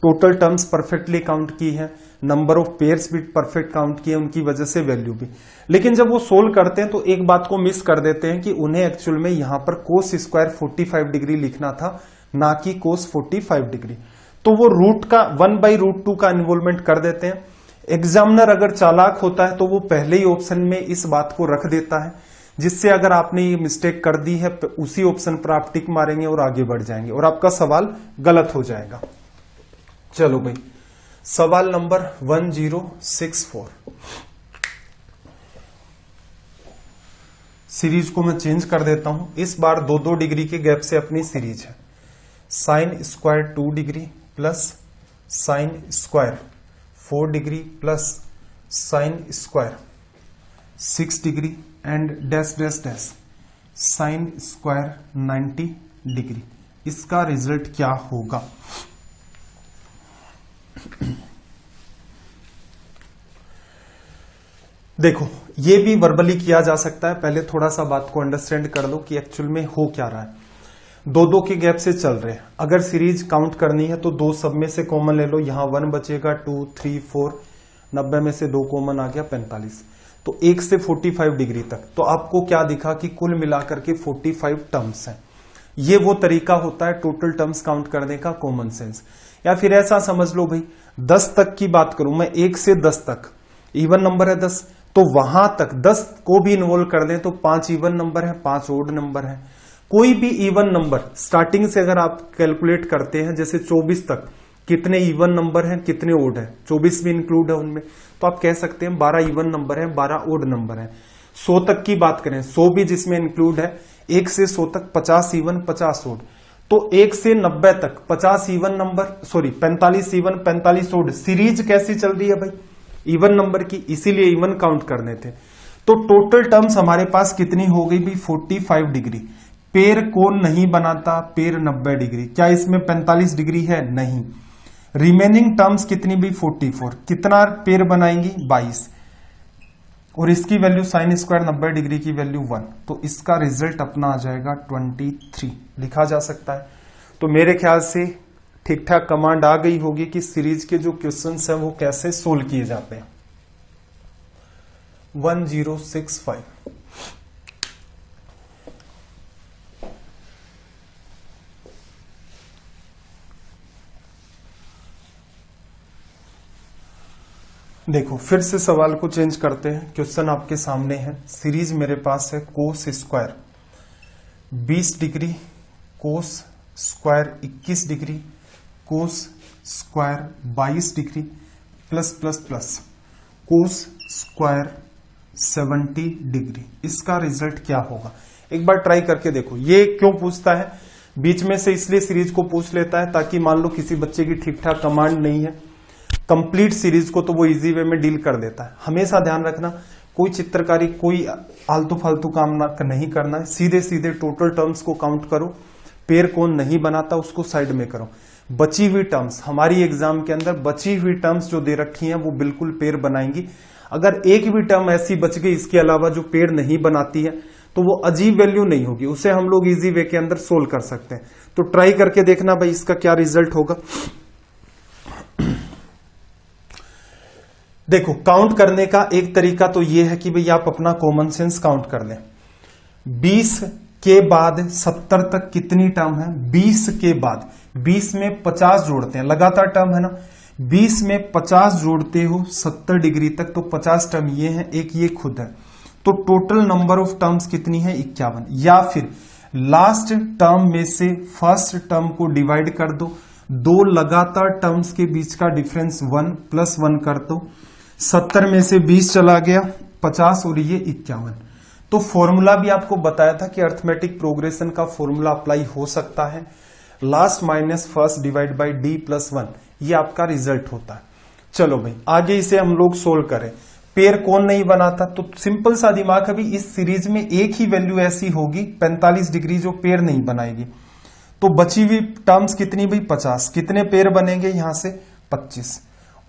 टोटल टर्म्स परफेक्टली काउंट की है, नंबर ऑफ पेयर्स भी परफेक्ट काउंट किए, उनकी वजह से वैल्यू भी, लेकिन जब वो सोल्व करते हैं तो एक बात को मिस कर देते हैं कि उन्हें एक्चुअल में यहां पर कोस स्क्वायर 45 डिग्री लिखना था, ना कि कोस 45 डिग्री। तो वो रूट का 1/√2 का इन्वॉल्वमेंट कर देते हैं। एग्जामिनर अगर चालाक होता है तो वो पहले ही ऑप्शन में इस बात को रख देता है, जिससे अगर आपने ये मिस्टेक कर दी है उसी ऑप्शन पर आप टिक मारेंगे और आगे बढ़ जाएंगे और आपका सवाल गलत हो जाएगा। चलो भाई, सवाल नंबर 1064। सीरीज को मैं चेंज कर देता हूं, इस बार 2-2 डिग्री के गैप से अपनी सीरीज है। Sine square 2 degree plus sine square 4 degree plus sine square 6 degree and dash dash dash sine square 90 degree. इसका रिजल्ट क्या होगा। देखो, ये भी वर्बली किया जा सकता है, पहले थोड़ा सा बात को अंडरस्टैंड कर लो कि एक्चुअल में हो क्या रहा है। 2-2 के गैप से चल रहे हैं, अगर सीरीज काउंट करनी है तो 2 सब में से कॉमन ले लो, यहां 1 बचेगा, 2 3 4, 90 में से 2 कॉमन आ गया 45, तो 1 से 45 डिग्री तक। तो आपको क्या दिखा कि कुल मिलाकर के 45 टर्म्स हैं। ये वो तरीका होता है टोटल टर्म्स काउंट करने का, कॉमन सेंस। या फिर ऐसा समझ लो भाई 10 तक की बात करूं मैं, 1 से 10 तक इवन नंबर है 10, तो वहां तक 10 को भी इन्वॉल्व कर दें तो 5 इवन नंबर है, 5 ओड नंबर है। कोई भी इवन नंबर स्टार्टिंग से अगर आप कैलकुलेट करते हैं, जैसे 24 तक कितने इवन नंबर हैं, कितने ओड है, 24 भी इंक्लूड है उनमें, तो आप कह सकते हैं 12 इवन नंबर है, 12 ओड नंबर है। 100 तक की बात करें, 100 भी जिसमें इंक्लूड है, 1 से 100 तक 50 इवन 50 ओड, तो 1 से 90 तक 50 even number, 45 even 45 odd. Series कैसी चल रही है भाई, इवन नंबर की, इसीलिए इवन काउंट करने थे। तो टोटल टर्म्स हमारे पास कितनी हो गई भाई 45 डिग्री। पेयर कौन नहीं बनाता, पेयर 90 डिग्री। क्या इसमें 45 डिग्री है, नहीं। रिमेनिंग टर्म्स कितनी भी 44, कितना पेयर बनाएंगी 22, और इसकी वैल्यू साइन स्क्वायर 90 डिग्री की वैल्यू 1, तो इसका रिजल्ट अपना आ जाएगा 23 लिखा जा सकता है। तो मेरे ख्याल से ठीक ठाक कमांड आ गई होगी कि सीरीज के जो क्वेश्चंस हैं वो कैसे सोल्व किए जाते हैं। 1065 देखो फिर से सवाल को चेंज करते हैं। क्वेश्चन आपके सामने है, सीरीज मेरे पास है cos square 20 degree, cos square 21 degree, cos square 22 degree plus plus plus cos square 70 degree. इसका रिजल्ट क्या होगा? एक बार ट्राई करके देखो। ये क्यों पूछता है बीच में से? इसलिए सीरीज को पूछ लेता है ताकि मान लो किसी बच्चे की ठीक ठाक कमांड नहीं है, कंप्लीट सीरीज को तो वो इजी वे में डील कर देता है। हमेशा ध्यान रखना, कोई चित्रकारी, कोई आलतू फालतू काम नहीं करना है। सीधे सीधे टोटल टर्म्स को काउंट करो। पेयर कौन नहीं बनाता उसको साइड में करो। बची हुई टर्म्स, हमारी एग्जाम के अंदर बची हुई टर्म्स जो दे रखी हैं वो बिल्कुल पेयर बनाएंगी। अगर एक भी टर्म ऐसी बच गई इसके अलावा जो पेयर नहीं बनाती है तो वो अजीब वैल्यू नहीं होगी, उसे हम लोग इजी वे के अंदर सोल्व कर सकते हैं। तो ट्राई करके देखना भाई इसका क्या रिजल्ट होगा। देखो काउंट करने का एक तरीका तो ये है कि भाई आप अपना कॉमन सेंस काउंट कर लें। 20 के बाद 70 तक कितनी टर्म है? 20 के बाद 20 में 50 जोड़ते हैं, लगातार टर्म है ना। 20 में 50 जोड़ते हो 70 डिग्री तक, तो 50 टर्म ये है, एक ये खुद है। तो टोटल नंबर ऑफ टर्म्स कितनी है? 51। या फिर लास्ट टर्म में से फर्स्ट टर्म को डिवाइड कर दो, दो लगातार टर्म्स के बीच का डिफरेंस 1 प्लस 1 कर दो। 70 में से 20 चला गया, 50 और ये 51। तो फॉर्मूला भी आपको बताया था कि अर्थमेटिक प्रोग्रेशन का फॉर्मूला अप्लाई हो सकता है। Last minus first divide by D plus 1, ये आपका रिजल्ट होता है। चलो भाई आगे इसे हम लोग सोल्व करें। पेयर कौन नहीं बनाता? तो सिंपल सा दिमाग, अभी इस सीरीज में एक ही वैल्यू ऐसी होगी 45 डिग्री जो पेयर नहीं बनाएगी। तो बची हुई टर्म्स कितनी भाई? 50। कितने पेयर बनेंगे यहां से? 25।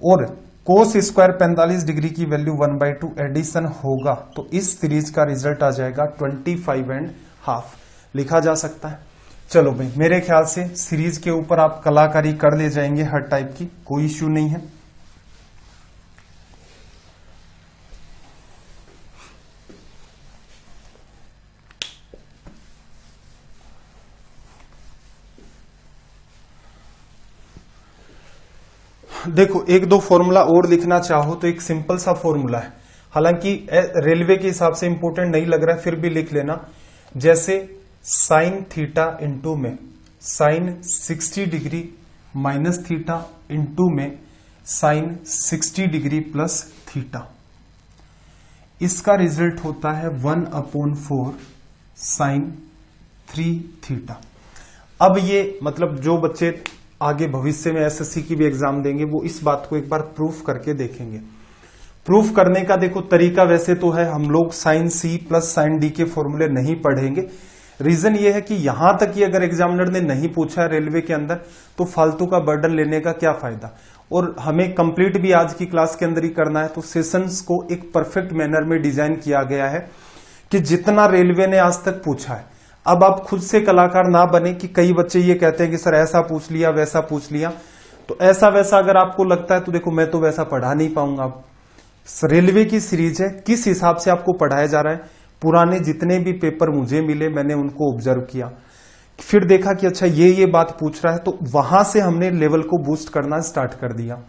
और कोस स्क्वायर 45 डिग्री की वैल्यू 1/2 एडिशन होगा, तो इस सीरीज का रिजल्ट आ जाएगा 25.5 लिखा जा सकता है। चलो भाई मेरे ख्याल से सीरीज के ऊपर आप कलाकारी कर ले जाएंगे हर टाइप की, कोई इश्यू नहीं है। देखो एक दो फॉर्मूला और लिखना चाहो तो एक सिंपल सा फॉर्मूला है, हालांकि रेलवे के हिसाब से इंपॉर्टेंट नहीं लग रहा है, फिर भी लिख लेना। जैसे साइन थीटा इंटू में sine 60 degree minus theta into में साइन 60 डिग्री प्लस थीटा, इसका रिजल्ट होता है 1/4 साइन 3 थीटा। अब ये मतलब जो बच्चे आगे भविष्य में एसएससी की भी एग्जाम देंगे वो इस बात को एक बार प्रूफ करके देखेंगे। प्रूफ करने का देखो तरीका वैसे तो है, हम लोग sine C plus sine D के फॉर्मूले नहीं पढ़ेंगे। रीजन ये है कि यहां तक ही अगर एग्जामिनर ने नहीं पूछा है रेलवे के अंदर तो फालतू का बर्डन लेने का क्या फायदा। और हमें कंप्लीट भी आज की क्लास के अंदर ही करना है, तो सेशंस को एक परफेक्ट मैनर में डिजाइन किया गया है कि जितना रेलवे ने आज तक पूछा है। अब आप खुद से कलाकार ना बने कि कई बच्चे ये कहते हैं कि सर ऐसा पूछ लिया वैसा पूछ लिया, तो ऐसा वैसा अगर आपको लगता है तो देखो मैं तो वैसा पढ़ा नहीं पाऊंगा। रेलवे की सीरीज है, किस हिसाब से आपको पढ़ाया जा रहा है, पुराने जितने भी पेपर मुझे मिले मैंने उनको ऑब्जर्व किया, फिर देखा कि अच्छा ये बात पूछ रहा है, तो वहां से हमने लेवल को बूस्ट करना स्टार्ट कर दिया।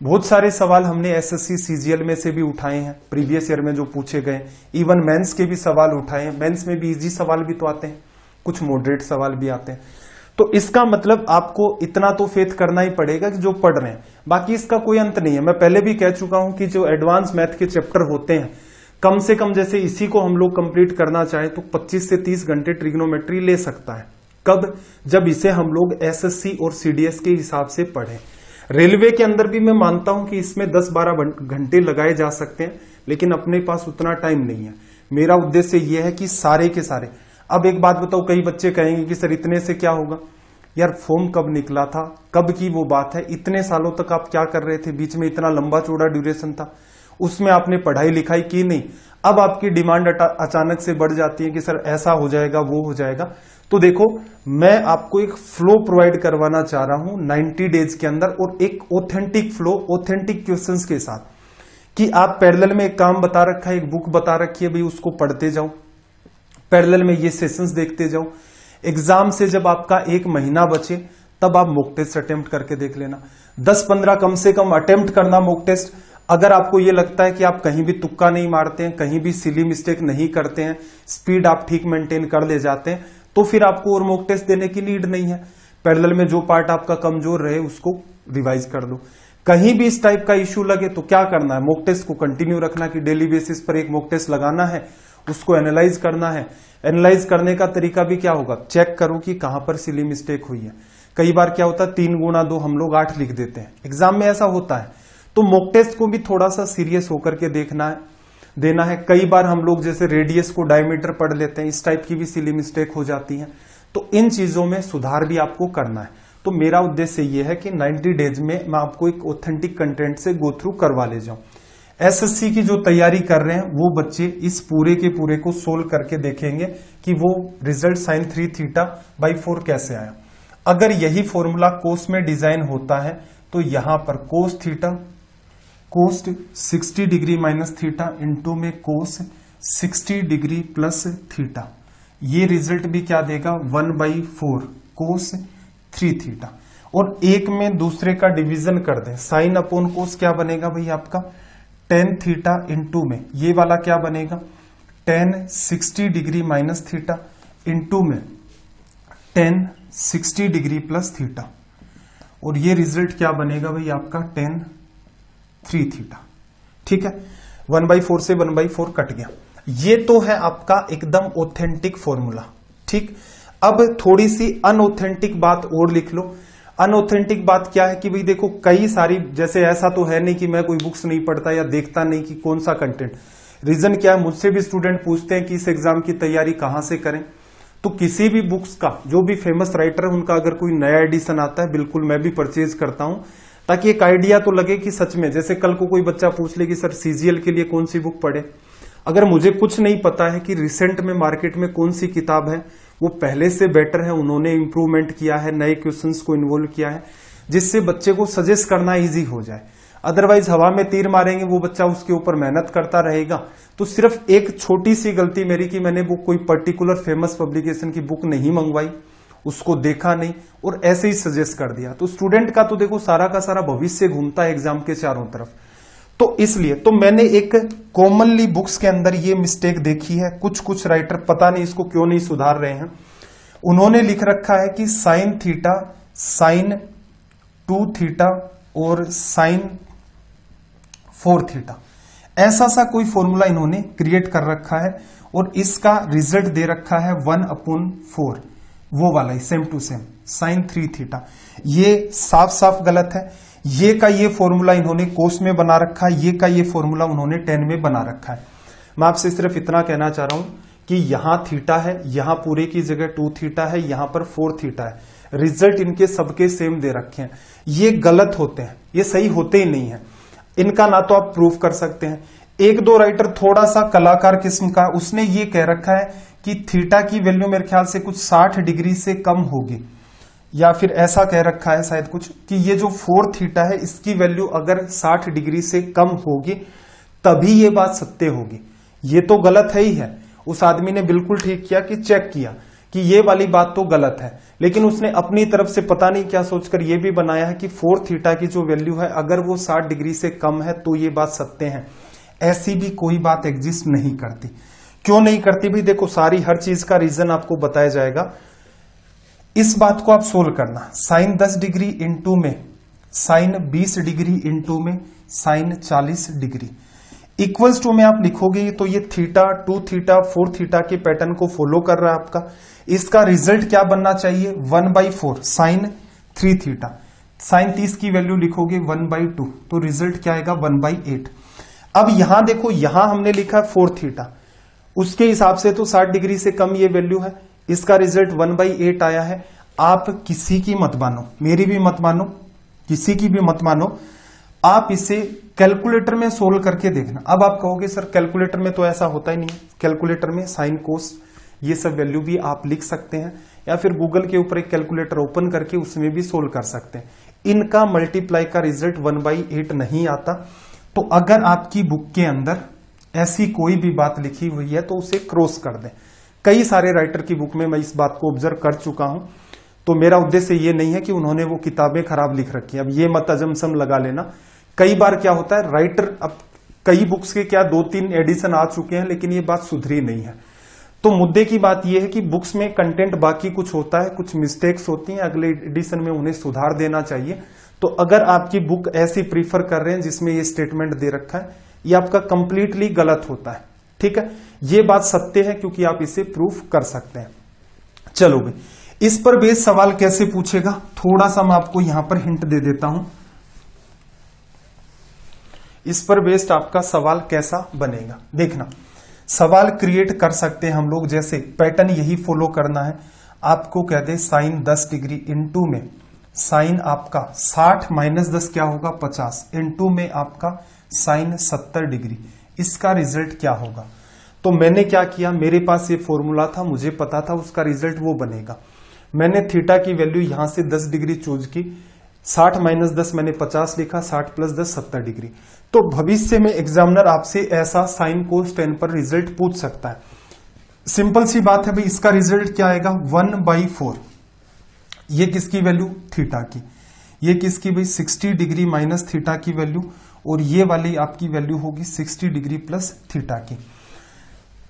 बहुत सारे सवाल हमने एसएससी सीजीएल में से भी उठाए हैं, प्रीवियस ईयर में जो पूछे गए, इवन मेंस के भी सवाल उठाए हैं। मेंस में भी इजी सवाल भी तो आते हैं, कुछ मॉडरेट सवाल भी आते हैं। तो इसका मतलब आपको इतना तो फेथ करना ही पड़ेगा कि जो पढ़ रहे हैं, बाकी इसका कोई अंत नहीं है। मैं पहले भी कह चुका हूं कि जो एडवांस मैथ के चैप्टर होते हैं कम से कम जैसे इसी को हम लोग कंप्लीट करना चाहें तो 25 से 30 घंटे ट्रिग्नोमेट्री ले सकता है। कब? जब इसे हम लोग एसएससी और सीडीएस के हिसाब से पढ़ें। रेलवे के अंदर भी मैं मानता हूं कि इसमें 10-12 घंटे लगाए जा सकते हैं, लेकिन अपने पास उतना टाइम नहीं है। मेरा उद्देश्य यह है कि सारे के सारे। अब एक बात बताओ, कई बच्चे कहेंगे कि सर इतने से क्या होगा, यार फॉर्म कब निकला था, कब की वो बात है, इतने सालों तक आप क्या कर रहे थे, बीच में इतना लंबा चौड़ा ड्यूरेशन था, उसमें आपने पढ़ाई लिखाई की नहीं। अब आपकी डिमांड अचानक से बढ़ जाती है कि सर ऐसा हो जाएगा वो हो जाएगा। तो देखो मैं आपको एक फ्लो प्रोवाइड करवाना चाह रहा हूं 90 डेज के अंदर, और एक ऑथेंटिक फ्लो, ऑथेंटिक क्वेश्चंस के साथ, कि आप पैरेलल में एक काम बता रखा है, एक बुक बता रखी है भाई, उसको पढ़ते जाओ, पैरेलल में ये सेशंस देखते जाओ। एग्जाम से जब आपका 1 महीना बचे तब आप मॉक टेस्ट अटेम्प्ट करके देख लेना। 10-15 कम से कम अटेम्प्ट करना मॉक टेस्ट। अगर आपको ये लगता है कि आप कहीं भी तुक्का नहीं मारते हैं, कहीं भी सिली मिस्टेक नहीं करते हैं, स्पीड आप ठीक मेंटेन कर ले जाते हैं, तो फिर आपको और मॉक टेस्ट देने की नीड नहीं है। पैरेलल में जो पार्ट आपका कमजोर रहे उसको रिवाइज कर दो। कहीं भी इस टाइप का इश्यू लगे तो क्या करना है, मॉक टेस्ट को कंटिन्यू रखना कि डेली बेसिस पर एक मॉक टेस्ट लगाना है, उसको एनालाइज करना है। एनालाइज करने का तरीका भी क्या होगा, चेक करो कि कहां पर सिली मिस्टेक हुई है। कई बार क्या होता है 3 गुणा 2 हम लोग 8 लिख देते हैं, एग्जाम में ऐसा होता है। तो मॉक टेस्ट को भी थोड़ा सा सीरियस होकर के देना है। कई बार हम लोग जैसे रेडियस को डायमीटर पढ़ लेते हैं, इस टाइप की भी सिली मिस्टेक हो जाती है। तो इन चीजों में सुधार भी आपको करना है। तो मेरा उद्देश्य ये है कि 90 डेज में मैं आपको एक ऑथेंटिक कंटेंट से गो थ्रू करवा ले जाऊं। एसएससी की जो तैयारी कर रहे हैं वो बच्चे इस पूरे के पूरे को सोल्व करके देखेंगे कि वो रिजल्ट साइन 3 थीटा बाई 4 कैसे आया। अगर यही फॉर्मूला कोस में डिजाइन होता है तो यहां पर cos theta cos 60 degree minus theta into में कोस 60 डिग्री प्लस थीटा, ये रिजल्ट भी क्या देगा 1/4 कोस 3 थीटा। और एक में दूसरे का डिवीजन कर दें, साइन अपॉन कोस क्या बनेगा भाई आपका tan थीटा इंटू में ये वाला क्या बनेगा tan 60 degree minus theta into में tan 60 डिग्री प्लस थीटा, और ये रिजल्ट क्या बनेगा भाई आपका tan 3 थीटा। ठीक है, 1/4 से 1/4 कट गया। ये तो है आपका एकदम ऑथेंटिक फॉर्मूला। ठीक, अब थोड़ी सी अनऑथेंटिक बात और लिख लो। अनऑथेंटिक बात क्या है कि भाई देखो कई सारी, जैसे ऐसा तो है नहीं कि मैं कोई बुक्स नहीं पढ़ता या देखता नहीं कि कौन सा कंटेंट। रीजन क्या है, मुझसे भी स्टूडेंट पूछते हैं कि इस एग्जाम की तैयारी कहां से करें। तो किसी भी बुक्स का, जो भी फेमस राइटर है उनका अगर कोई नया एडिशन आता है बिल्कुल मैं भी परचेज करता हूं, ताकि एक आइडिया तो लगे कि सच में, जैसे कल को कोई बच्चा पूछ ले कि सर सीजीएल के लिए कौन सी बुक पढ़े। अगर मुझे कुछ नहीं पता है कि रिसेंट में मार्केट में कौन सी किताब है वो पहले से बेटर है, उन्होंने इंप्रूवमेंट किया है, नए क्वेश्चंस को इन्वॉल्व किया है, जिससे बच्चे को सजेस्ट करना इजी हो जाए। अदरवाइज हवा में तीर मारेंगे, वो बच्चा उसके ऊपर मेहनत करता रहेगा। तो सिर्फ एक छोटी सी गलती मेरी कि मैंने वो कोई पर्टिकुलर फेमस पब्लिकेशन की बुक नहीं मंगवाई, उसको देखा नहीं और ऐसे ही सजेस्ट कर दिया, तो स्टूडेंट का तो देखो सारा का सारा भविष्य घूमता है एग्जाम के चारों तरफ। तो इसलिए तो मैंने एक कॉमनली बुक्स के अंदर ये मिस्टेक देखी है, कुछ राइटर पता नहीं इसको क्यों नहीं सुधार रहे हैं। उन्होंने लिख रखा है कि साइन थीटा साइन 2 थीटा और साइन 4 थीटा, ऐसा सा कोई फॉर्मूला इन्होंने क्रिएट कर रखा है और इसका रिजल्ट दे रखा है 1/4, वो वाला ही same to same sine 3 theta. ये साफ साफ गलत है। ये का ये फॉर्मूला इन्होंने कोस में बना रखा है, ये का ये फॉर्मूला उन्होंने tan में बना रखा है। मैं आपसे सिर्फ इतना कहना चाह रहा हूं कि यहां थीटा है, यहां पूरे की जगह 2 थीटा है, यहां पर 4 थीटा है। रिजल्ट इनके सबके सेम दे रखे हैं। ये गलत होते हैं, ये सही होते ही नहीं है। इनका ना तो आप प्रूफ कर सकते हैं। एक दो राइटर थोड़ा सा कलाकार किस्म का, उसने ये कह रखा है कि थीटा की वैल्यू मेरे ख्याल से कुछ 60 डिग्री से कम होगी, या फिर ऐसा कह रखा है शायद कुछ कि ये जो 4 थीटा है इसकी वैल्यू अगर 60 डिग्री से कम होगी तभी ये बात सत्य होगी। ये तो गलत है ही है। उस आदमी ने बिल्कुल ठीक किया कि चेक किया कि ये वाली बात तो गलत है, लेकिन उसने अपनी तरफ से पता नहीं क्या सोचकर ये भी बनाया है कि 4 थीटा की जो वैल्यू है अगर वो 60 डिग्री से कम है तो ये बात सत्य है। ऐसी भी कोई बात एग्जिस्ट नहीं करती। क्यों नहीं करती भाई, देखो सारी हर चीज का रीजन आपको बताया जाएगा। इस बात को आप सोल्व करना, साइन 10 डिग्री इंटू में साइन 20 डिग्री इंटू में साइन 40 डिग्री इक्वल्स टू में आप लिखोगे तो ये थीटा 2 थीटा 4 थीटा के पैटर्न को फॉलो कर रहा है आपका। इसका रिजल्ट क्या बनना चाहिए 1/4 साइन 3 थीटा। साइन 30 की वैल्यू लिखोगे 1/2, तो रिजल्ट क्या आएगा 1/8। अब यहां देखो, यहां हमने लिखा 4 थीटा, उसके हिसाब से तो 60 डिग्री से कम ये वैल्यू है, इसका रिजल्ट 1/8 आया है। आप किसी की मत मानो, मेरी भी मत मानो, किसी की भी मत मानो, आप इसे कैलकुलेटर में सोल्व करके देखना। अब आप कहोगे सर कैलकुलेटर में तो ऐसा होता ही नहीं है। कैलकुलेटर में साइन कोस ये सब वैल्यू भी आप लिख सकते हैं, या फिर गूगल के ऊपर एक कैलकुलेटर ओपन करके उसमें भी सोल्व कर सकते हैं। इनका मल्टीप्लाई का रिजल्ट 1/8 नहीं आता। तो अगर आपकी बुक के अंदर ऐसी कोई भी बात लिखी हुई है तो उसे क्रॉस कर दें। कई सारे राइटर की बुक में मैं इस बात को ऑब्जर्व कर चुका हूं। तो मेरा उद्देश्य ये नहीं है कि उन्होंने वो किताबें खराब लिख रखी हैं। अब ये मत अजमसम लगा लेना कई बार क्या होता है, राइटर अब कई बुक्स के क्या 2-3 एडिशन आ चुके हैं, लेकिन ये बात सुधरी नहीं है। तो मुद्दे की बात यह है कि बुक्स में कंटेंट बाकी कुछ होता है, कुछ मिस्टेक्स होती हैं, अगले एडिशन में उन्हें सुधार देना चाहिए। तो अगर आपकी बुक ऐसी प्रीफर कर रहे हैं जिसमें ये स्टेटमेंट दे रखा है, ये आपका कंप्लीटली गलत होता है। ठीक है, ये बात सत्य है क्योंकि आप इसे प्रूफ कर सकते हैं। चलो भाई, इस पर बेस्ड सवाल कैसे पूछेगा, थोड़ा सा मैं आपको यहां पर हिंट दे देता हूं। इस पर बेस्ड आपका सवाल कैसा बनेगा, देखना। सवाल क्रिएट कर सकते हैं हम लोग, जैसे पैटर्न यही फॉलो करना है। आपको कह दे साइन 10 डिग्री इंटू में साइन आपका 60 माइनस 10 क्या होगा 50 इंटू में आपका साइन 70 डिग्री, इसका रिजल्ट क्या होगा। तो मैंने क्या किया, मेरे पास ये फॉर्मूला था, मुझे पता था उसका रिजल्ट वो बनेगा। मैंने थीटा की वैल्यू यहां से 10 डिग्री चूज की, 60 माइनस 10 मैंने 50 लिखा, 60 प्लस 10 70 डिग्री। तो भविष्य में एग्जामिनर आपसे ऐसा साइन कोस टेन पर रिजल्ट पूछ सकता है। सिंपल सी बात है भाई, इसका रिजल्ट क्या आएगा 1/4। ये किसकी वैल्यू, थीटा की। ये किसकी भाई 60 डिग्री माइनस थीटा की वैल्यू, और ये वाली आपकी वैल्यू होगी 60 डिग्री प्लस थीटा की।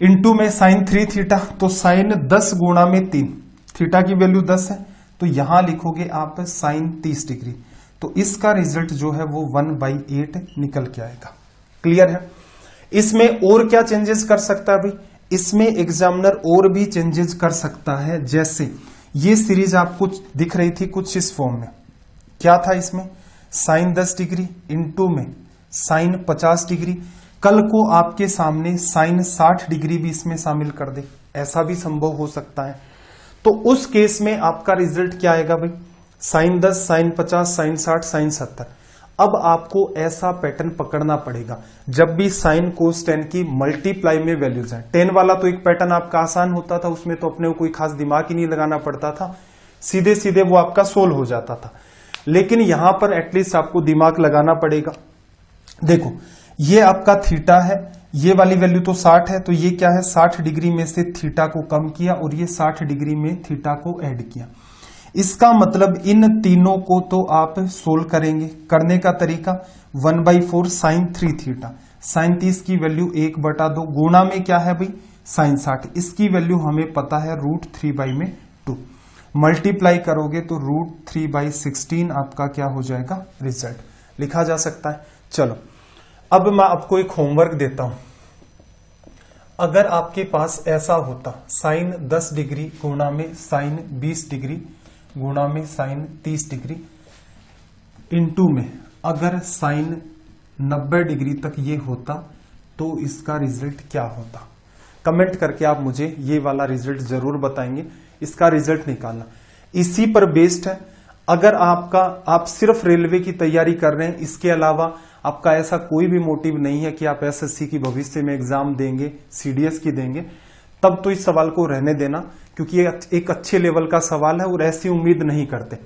इंटू में साइन 3 थीटा, तो साइन 10 गुणा में 3, थीटा की वैल्यू 10 है, तो यहां लिखोगे आप साइन 30 डिग्री। तो इसका रिजल्ट जो है वो 1/8 निकल के आएगा। क्लियर है। इसमें और क्या चेंजेस कर सकता है भाई, इसमें एग्जामिनर और भी चेंजेस कर सकता है। जैसे ये सीरीज आपको दिख रही थी कुछ इस फॉर्म में, क्या था इसमें साइन 10 डिग्री इंटू में साइन 50 डिग्री। कल को आपके सामने साइन 60 डिग्री भी इसमें शामिल कर दे, ऐसा भी संभव हो सकता है। तो उस केस में आपका रिजल्ट क्या आएगा भाई, साइन 10 साइन 50 साइन 60 साइन 70। अब आपको ऐसा पैटर्न पकड़ना पड़ेगा जब भी साइन कोस टेन की मल्टीप्लाई में वैल्यूज हैं। 10 वाला तो एक पैटर्न आपका आसान होता था, उसमें तो अपने को कोई खास दिमाग ही नहीं लगाना पड़ता था, सीधे सीधे वो आपका सोल्व हो जाता था। लेकिन यहां पर एटलीस्ट आपको दिमाग लगाना पड़ेगा। देखो ये आपका थीटा है, ये वाली वैल्यू तो 60 है, तो ये क्या है 60 डिग्री में से थीटा को कम किया और ये 60 डिग्री में थीटा को ऐड किया। इसका मतलब इन तीनों को तो आप सोल्व करेंगे। करने का तरीका 1/4 साइन 3 थीटा, साइन 30 की वैल्यू 1/2 गुणा में क्या है भाई साइन 60, इसकी वैल्यू हमें पता है √3/2। मल्टीप्लाई करोगे तो √3/16 आपका क्या हो जाएगा रिजल्ट, लिखा जा सकता है। चलो अब मैं आपको एक होमवर्क देता हूं। अगर आपके पास ऐसा होता साइन 10 डिग्री गुणा में साइन 20 डिग्री गुणा में साइन 30 डिग्री इंटू में अगर साइन 90 डिग्री तक ये होता तो इसका रिजल्ट क्या होता। कमेंट करके आप मुझे ये वाला रिजल्ट जरूर बताएंगे, इसका रिजल्ट निकालना। इसी पर बेस्ड है। अगर आप सिर्फ रेलवे की तैयारी कर रहे हैं, इसके अलावा आपका ऐसा कोई भी मोटिव नहीं है कि आप एसएससी की भविष्य में एग्जाम देंगे, सीडीएस की देंगे, तब तो इस सवाल को रहने देना, क्योंकि ये एक अच्छे लेवल का सवाल है और ऐसी उम्मीद नहीं करते।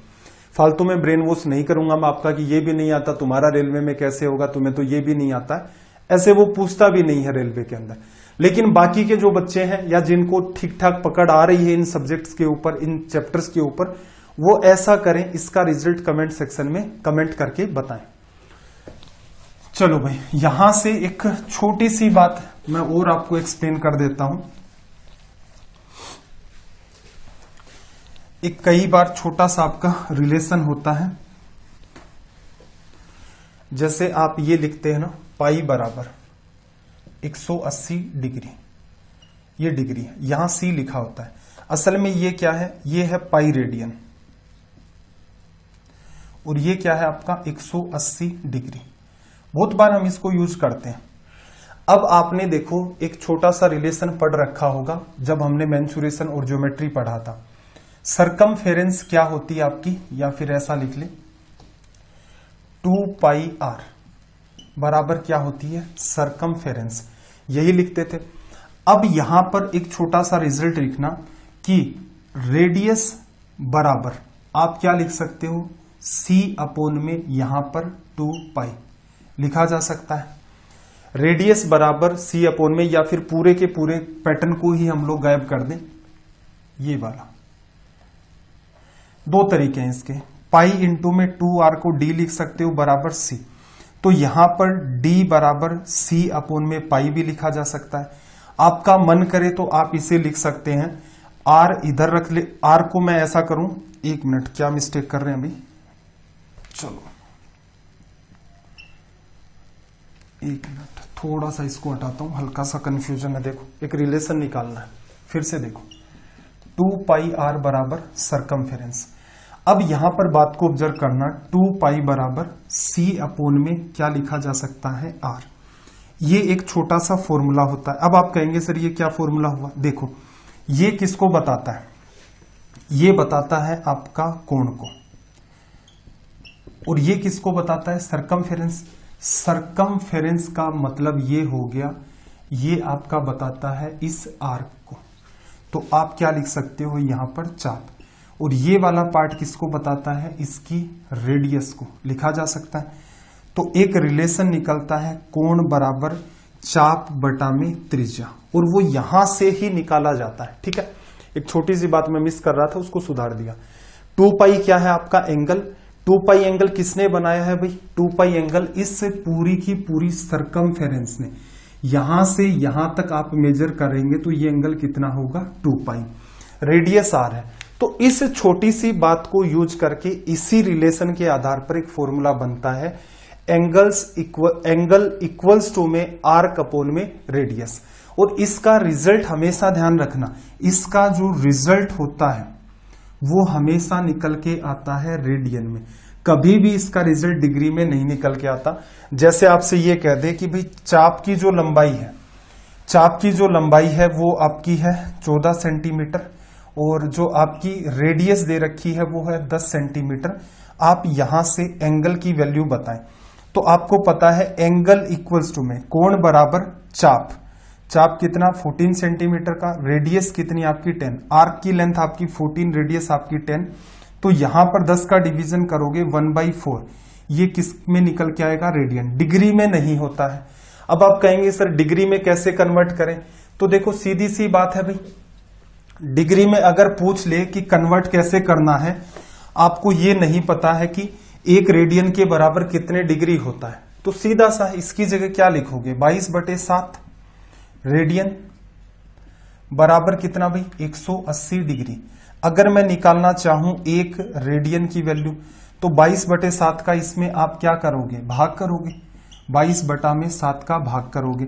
फालतू में ब्रेन वॉश नहीं करूंगा मैं आपका कि ये भी नहीं आता तुम्हारा रेलवे में कैसे होगा, तुम्हें तो ये भी नहीं आता है, ऐसे वो पूछता भी नहीं है रेलवे के अंदर। लेकिन बाकी के जो बच्चे हैं या जिनको ठीक ठाक पकड़ आ रही है इन सब्जेक्ट्स के ऊपर, इन चैप्टर्स के ऊपर, वो ऐसा करें। इसका रिजल्ट कमेंट सेक्शन में कमेंट करके बताएं। चलो भाई, यहां से एक छोटी सी बात मैं और आपको एक्सप्लेन कर देता हूं। एक कई बार छोटा सा आपका रिलेशन होता है, जैसे आप ये लिखते हैं ना पाई बराबर 180 डिग्री, ये डिग्री है, यहां सी लिखा होता है। असल में ये क्या है, ये है पाई रेडियन और ये क्या है आपका 180 डिग्री। बहुत बार हम इसको यूज करते हैं। अब आपने देखो एक छोटा सा रिलेशन पढ़ रखा होगा जब हमने मेंसुरेशन और ज्योमेट्री पढ़ा था। सरकमफेरेंस क्या होती है आपकी, या फिर ऐसा लिख ले 2πr बराबर क्या होती है सरकमफेरेंस, यही लिखते थे। अब यहां पर एक छोटा सा रिजल्ट लिखना कि रेडियस बराबर आप क्या लिख सकते हो c/, में यहां पर 2π लिखा जा सकता है। रेडियस बराबर c/, में, या फिर पूरे के पूरे पैटर्न को ही हम लोग गायब कर दें, ये वाला। दो तरीके हैं इसके, पाई इंटू में 2r को d लिख सकते हो बराबर c। तो यहां पर d बराबर c अपोन में पाई भी लिखा जा सकता है। आपका मन करे तो आप इसे लिख सकते हैं, r इधर रख ले। r को मैं ऐसा करूं, एक मिनट, क्या मिस्टेक कर रहे हैं अभी, चलो एक मिनट, थोड़ा सा इसको हटाता हूं, हल्का सा कंफ्यूजन है। देखो एक रिलेशन निकालना है, फिर से देखो 2 पाई r बराबर सरकमफेरेंस। अब यहां पर बात को ऑब्जर्व करना, 2 पाई बराबर c अपोन में क्या लिखा जा सकता है, r। ये एक छोटा सा फॉर्मूला होता है। अब आप कहेंगे सर ये क्या फॉर्मूला हुआ, देखो ये किसको बताता है, ये बताता है आपका कोण को, और ये किसको बताता है, सरकमफेरेंस। सरकमफेरेंस का मतलब ये हो गया, ये आपका बताता है इस आर्क को। तो आप क्या लिख सकते हो यहां पर, चाप। और ये वाला पार्ट किसको बताता है, इसकी रेडियस को लिखा जा सकता है। तो एक रिलेशन निकलता है, कोण बराबर चाप बटा में त्रिज्या, और वो यहां से ही निकाला जाता है। ठीक है, एक छोटी सी बात मैं मिस कर रहा था, उसको सुधार दिया। 2 पाई क्या है आपका एंगल, 2 पाई एंगल किसने बनाया है भाई, 2 पाई एंगल इस पूरी की पूरी सरकमफेरेंस ने, यहां से यहां तक आप मेजर करेंगे तो ये एंगल कितना होगा, 2 पाई। रेडियस r है। तो इस छोटी सी बात को यूज करके इसी रिलेशन के आधार पर एक फॉर्मूला बनता है, एंगल इक्वल्स टू में आर्क अपोन में रेडियस। और इसका रिजल्ट हमेशा ध्यान रखना, इसका जो रिजल्ट होता है वो हमेशा निकल के आता है रेडियन में, कभी भी इसका रिजल्ट डिग्री में नहीं निकल के आता। जैसे आपसे ये कह दे कि भाई चाप की जो लंबाई है, चाप की जो लंबाई है वो आपकी है 14 सेंटीमीटर, और जो आपकी रेडियस दे रखी है वो है 10 सेंटीमीटर। आप यहां से एंगल की वैल्यू बताएं, तो आपको पता है एंगल इक्वल्स टू में कोण बराबर चाप, चाप कितना 14 सेंटीमीटर का, रेडियस कितनी आपकी 10, आर्क की लेंथ आपकी 14, रेडियस आपकी 10। तो यहां पर 10 का डिवीजन करोगे 1/4, ये किस में निकल के आएगा, रेडियन। डिग्री में नहीं होता है। अब आप कहेंगे सर डिग्री में कैसे कन्वर्ट करें, तो देखो सीधी सी बात है भाई, डिग्री में अगर पूछ ले कि कन्वर्ट कैसे करना है, आपको ये नहीं पता है कि 1 रेडियन के बराबर कितने डिग्री होता है, तो सीधा सा इसकी जगह क्या लिखोगे, 22/7 रेडियन बराबर कितना भाई, 180 डिग्री। अगर मैं निकालना चाहूं 1 रेडियन की वैल्यू, तो 22/7 का इसमें आप क्या करोगे, भाग करोगे, 22/7 का भाग करोगे।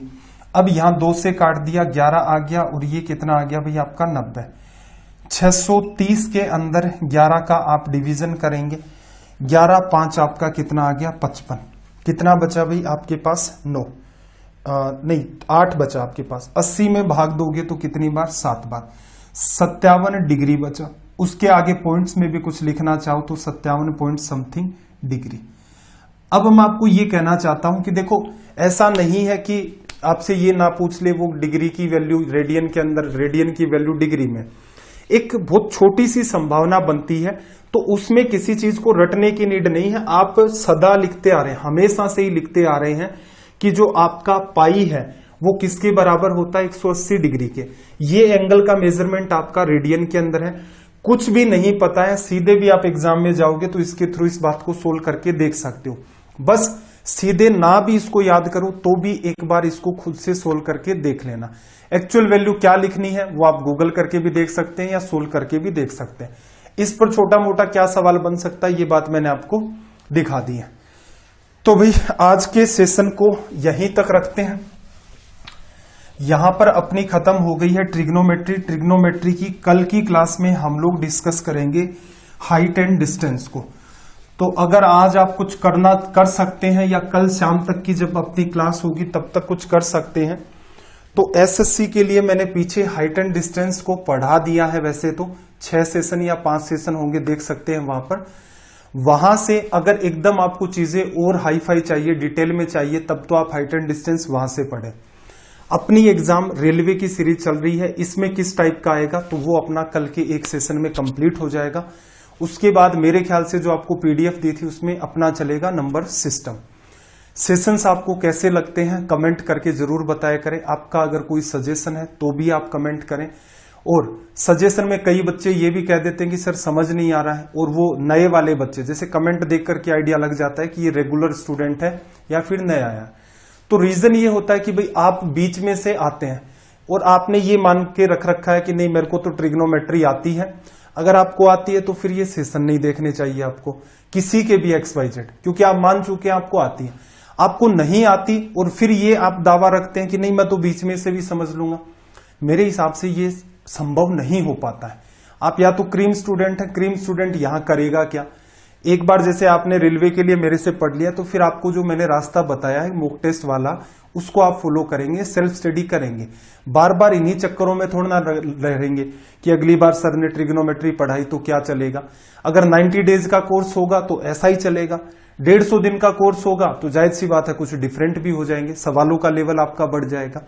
अब यहां 2 से काट दिया, 11 आ गया, और ये कितना आ गया भाई आपका 90। 630 के अंदर 11 का आप डिवीजन करेंगे, 11 5 आपका कितना आ गया, 55। कितना बचा भाई आपके पास, 9 नहीं 8 बचा आपके पास। 80 में भाग दोगे तो कितनी बार, 7 बार, 57 डिग्री बचा। उसके आगे पॉइंट्स में भी कुछ लिखना चाहो तो 57 पॉइंट समथिंग डिग्री। अब मैं आपको ये कहना चाहता हूं कि देखो ऐसा नहीं है कि आपसे ये ना पूछ ले वो डिग्री की वैल्यू रेडियन के अंदर, रेडियन की वैल्यू डिग्री में। एक बहुत छोटी सी संभावना बनती है, तो उसमें किसी चीज को रटने की नीड नहीं है। आप सदा लिखते आ रहे हैं, हमेशा से ही लिखते आ रहे हैं कि जो आपका पाई है वो किसके बराबर होता है, 180 डिग्री के। ये एंगल का मेजरमेंट आपका रेडियन के अंदर है। कुछ भी नहीं पता है, सीधे भी आप एग्जाम में जाओगे तो इसके थ्रू इस बात को सोल्व करके देख सकते हो। बस सीधे ना भी इसको याद करो तो भी एक बार इसको खुद से सोल्व करके देख लेना। एक्चुअल वैल्यू क्या लिखनी है वो आप गूगल करके भी देख सकते हैं या सोल्व करके भी देख सकते हैं। इस पर छोटा मोटा क्या सवाल बन सकता है ये बात मैंने आपको दिखा दी है। तो भाई आज के सेशन को यहीं तक रखते हैं। यहां पर अपनी खत्म हो गई है ट्रिग्नोमेट्री। ट्रिग्नोमेट्री की कल की क्लास में हम लोग डिस्कस करेंगे हाइट एंड डिस्टेंस को। तो अगर आज आप कुछ कर सकते हैं या कल शाम तक की जब अपनी क्लास होगी तब तक कुछ कर सकते हैं। तो एसएससी के लिए मैंने पीछे हाइट एंड डिस्टेंस को पढ़ा दिया है। वैसे तो 6 सेशन या 5 सेशन होंगे, देख सकते हैं वहां पर। वहां से अगर एकदम आपको चीजें और हाई फाई चाहिए, डिटेल में चाहिए, तब तो आप हाइट एंड डिस्टेंस वहां से पढ़ें। अपनी एग्जाम रेलवे की सीरीज चल रही है, इसमें किस टाइप का आएगा तो वो अपना कल के एक सेशन में कंप्लीट हो जाएगा। उसके बाद मेरे ख्याल से जो आपको पीडीएफ दी थी उसमें अपना चलेगा नंबर सिस्टम। सेशंस आपको कैसे लगते हैं कमेंट करके जरूर बताया करें। आपका अगर कोई सजेशन है तो भी आप कमेंट करें। और सजेशन में कई बच्चे ये भी कह देते हैं कि सर समझ नहीं आ रहा है, और वो नए वाले बच्चे जैसे कमेंट देख करके आइडिया लग जाता है कि ये रेगुलर स्टूडेंट है या फिर नया आया। तो रीजन ये होता है कि भाई आप बीच में से आते हैं और आपने ये मान के रख रखा है कि नहीं मेरे को तो ट्रिग्नोमेट्री आती है। अगर आपको आती है तो फिर ये सेशन नहीं देखने चाहिए आपको, किसी के भी XYZ, क्योंकि आप मान चुके हैं आपको आती है। आपको नहीं आती और फिर ये आप दावा रखते हैं कि नहीं मैं तो बीच में से भी समझ लूंगा, मेरे हिसाब से ये संभव नहीं हो पाता है। आप या तो क्रीम स्टूडेंट हैं, क्रीम स्टूडेंट यहां करेगा क्या, एक बार जैसे आपने रेलवे के लिए मेरे से पढ़ लिया तो फिर आपको जो मैंने रास्ता बताया है मॉक टेस्ट वाला, उसको आप फॉलो करेंगे, सेल्फ स्टडी करेंगे। बार बार इन्हीं चक्करों में थोड़ा ना रहेंगे कि अगली बार सर ने ट्रिग्नोमेट्री पढ़ाई तो क्या चलेगा। अगर 90 डेज का कोर्स होगा तो ऐसा ही चलेगा, 150 दिन का कोर्स होगा तो जाहिर सी बात है कुछ डिफरेंट भी हो जाएंगे, सवालों का लेवल आपका बढ़ जाएगा।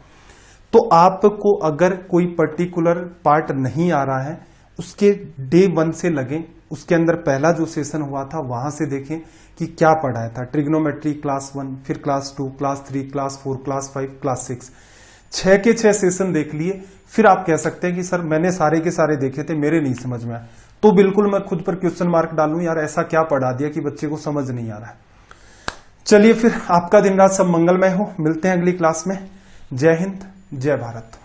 तो आपको अगर कोई पर्टिकुलर पार्ट नहीं आ रहा है, उसके डे 1 से लगें, उसके अंदर पहला जो सेशन हुआ था वहां से देखें कि क्या पढ़ाया था। ट्रिग्नोमेट्री क्लास 1, फिर class 2, class 3, class 4, class 5, class 6, 6 के 6 सेशन देख लिए। फिर आप कह सकते हैं कि सर मैंने सारे के सारे देखे थे, मेरे नहीं समझ में आया, तो बिल्कुल मैं खुद पर क्वेश्चन मार्क डालूं, यार ऐसा क्या पढ़ा दिया कि बच्चे को समझ नहीं आ रहा है। चलिए फिर आपका दिन रात सब मंगलमय हो, मिलते हैं अगली क्लास में। जय हिंद, जय भारत।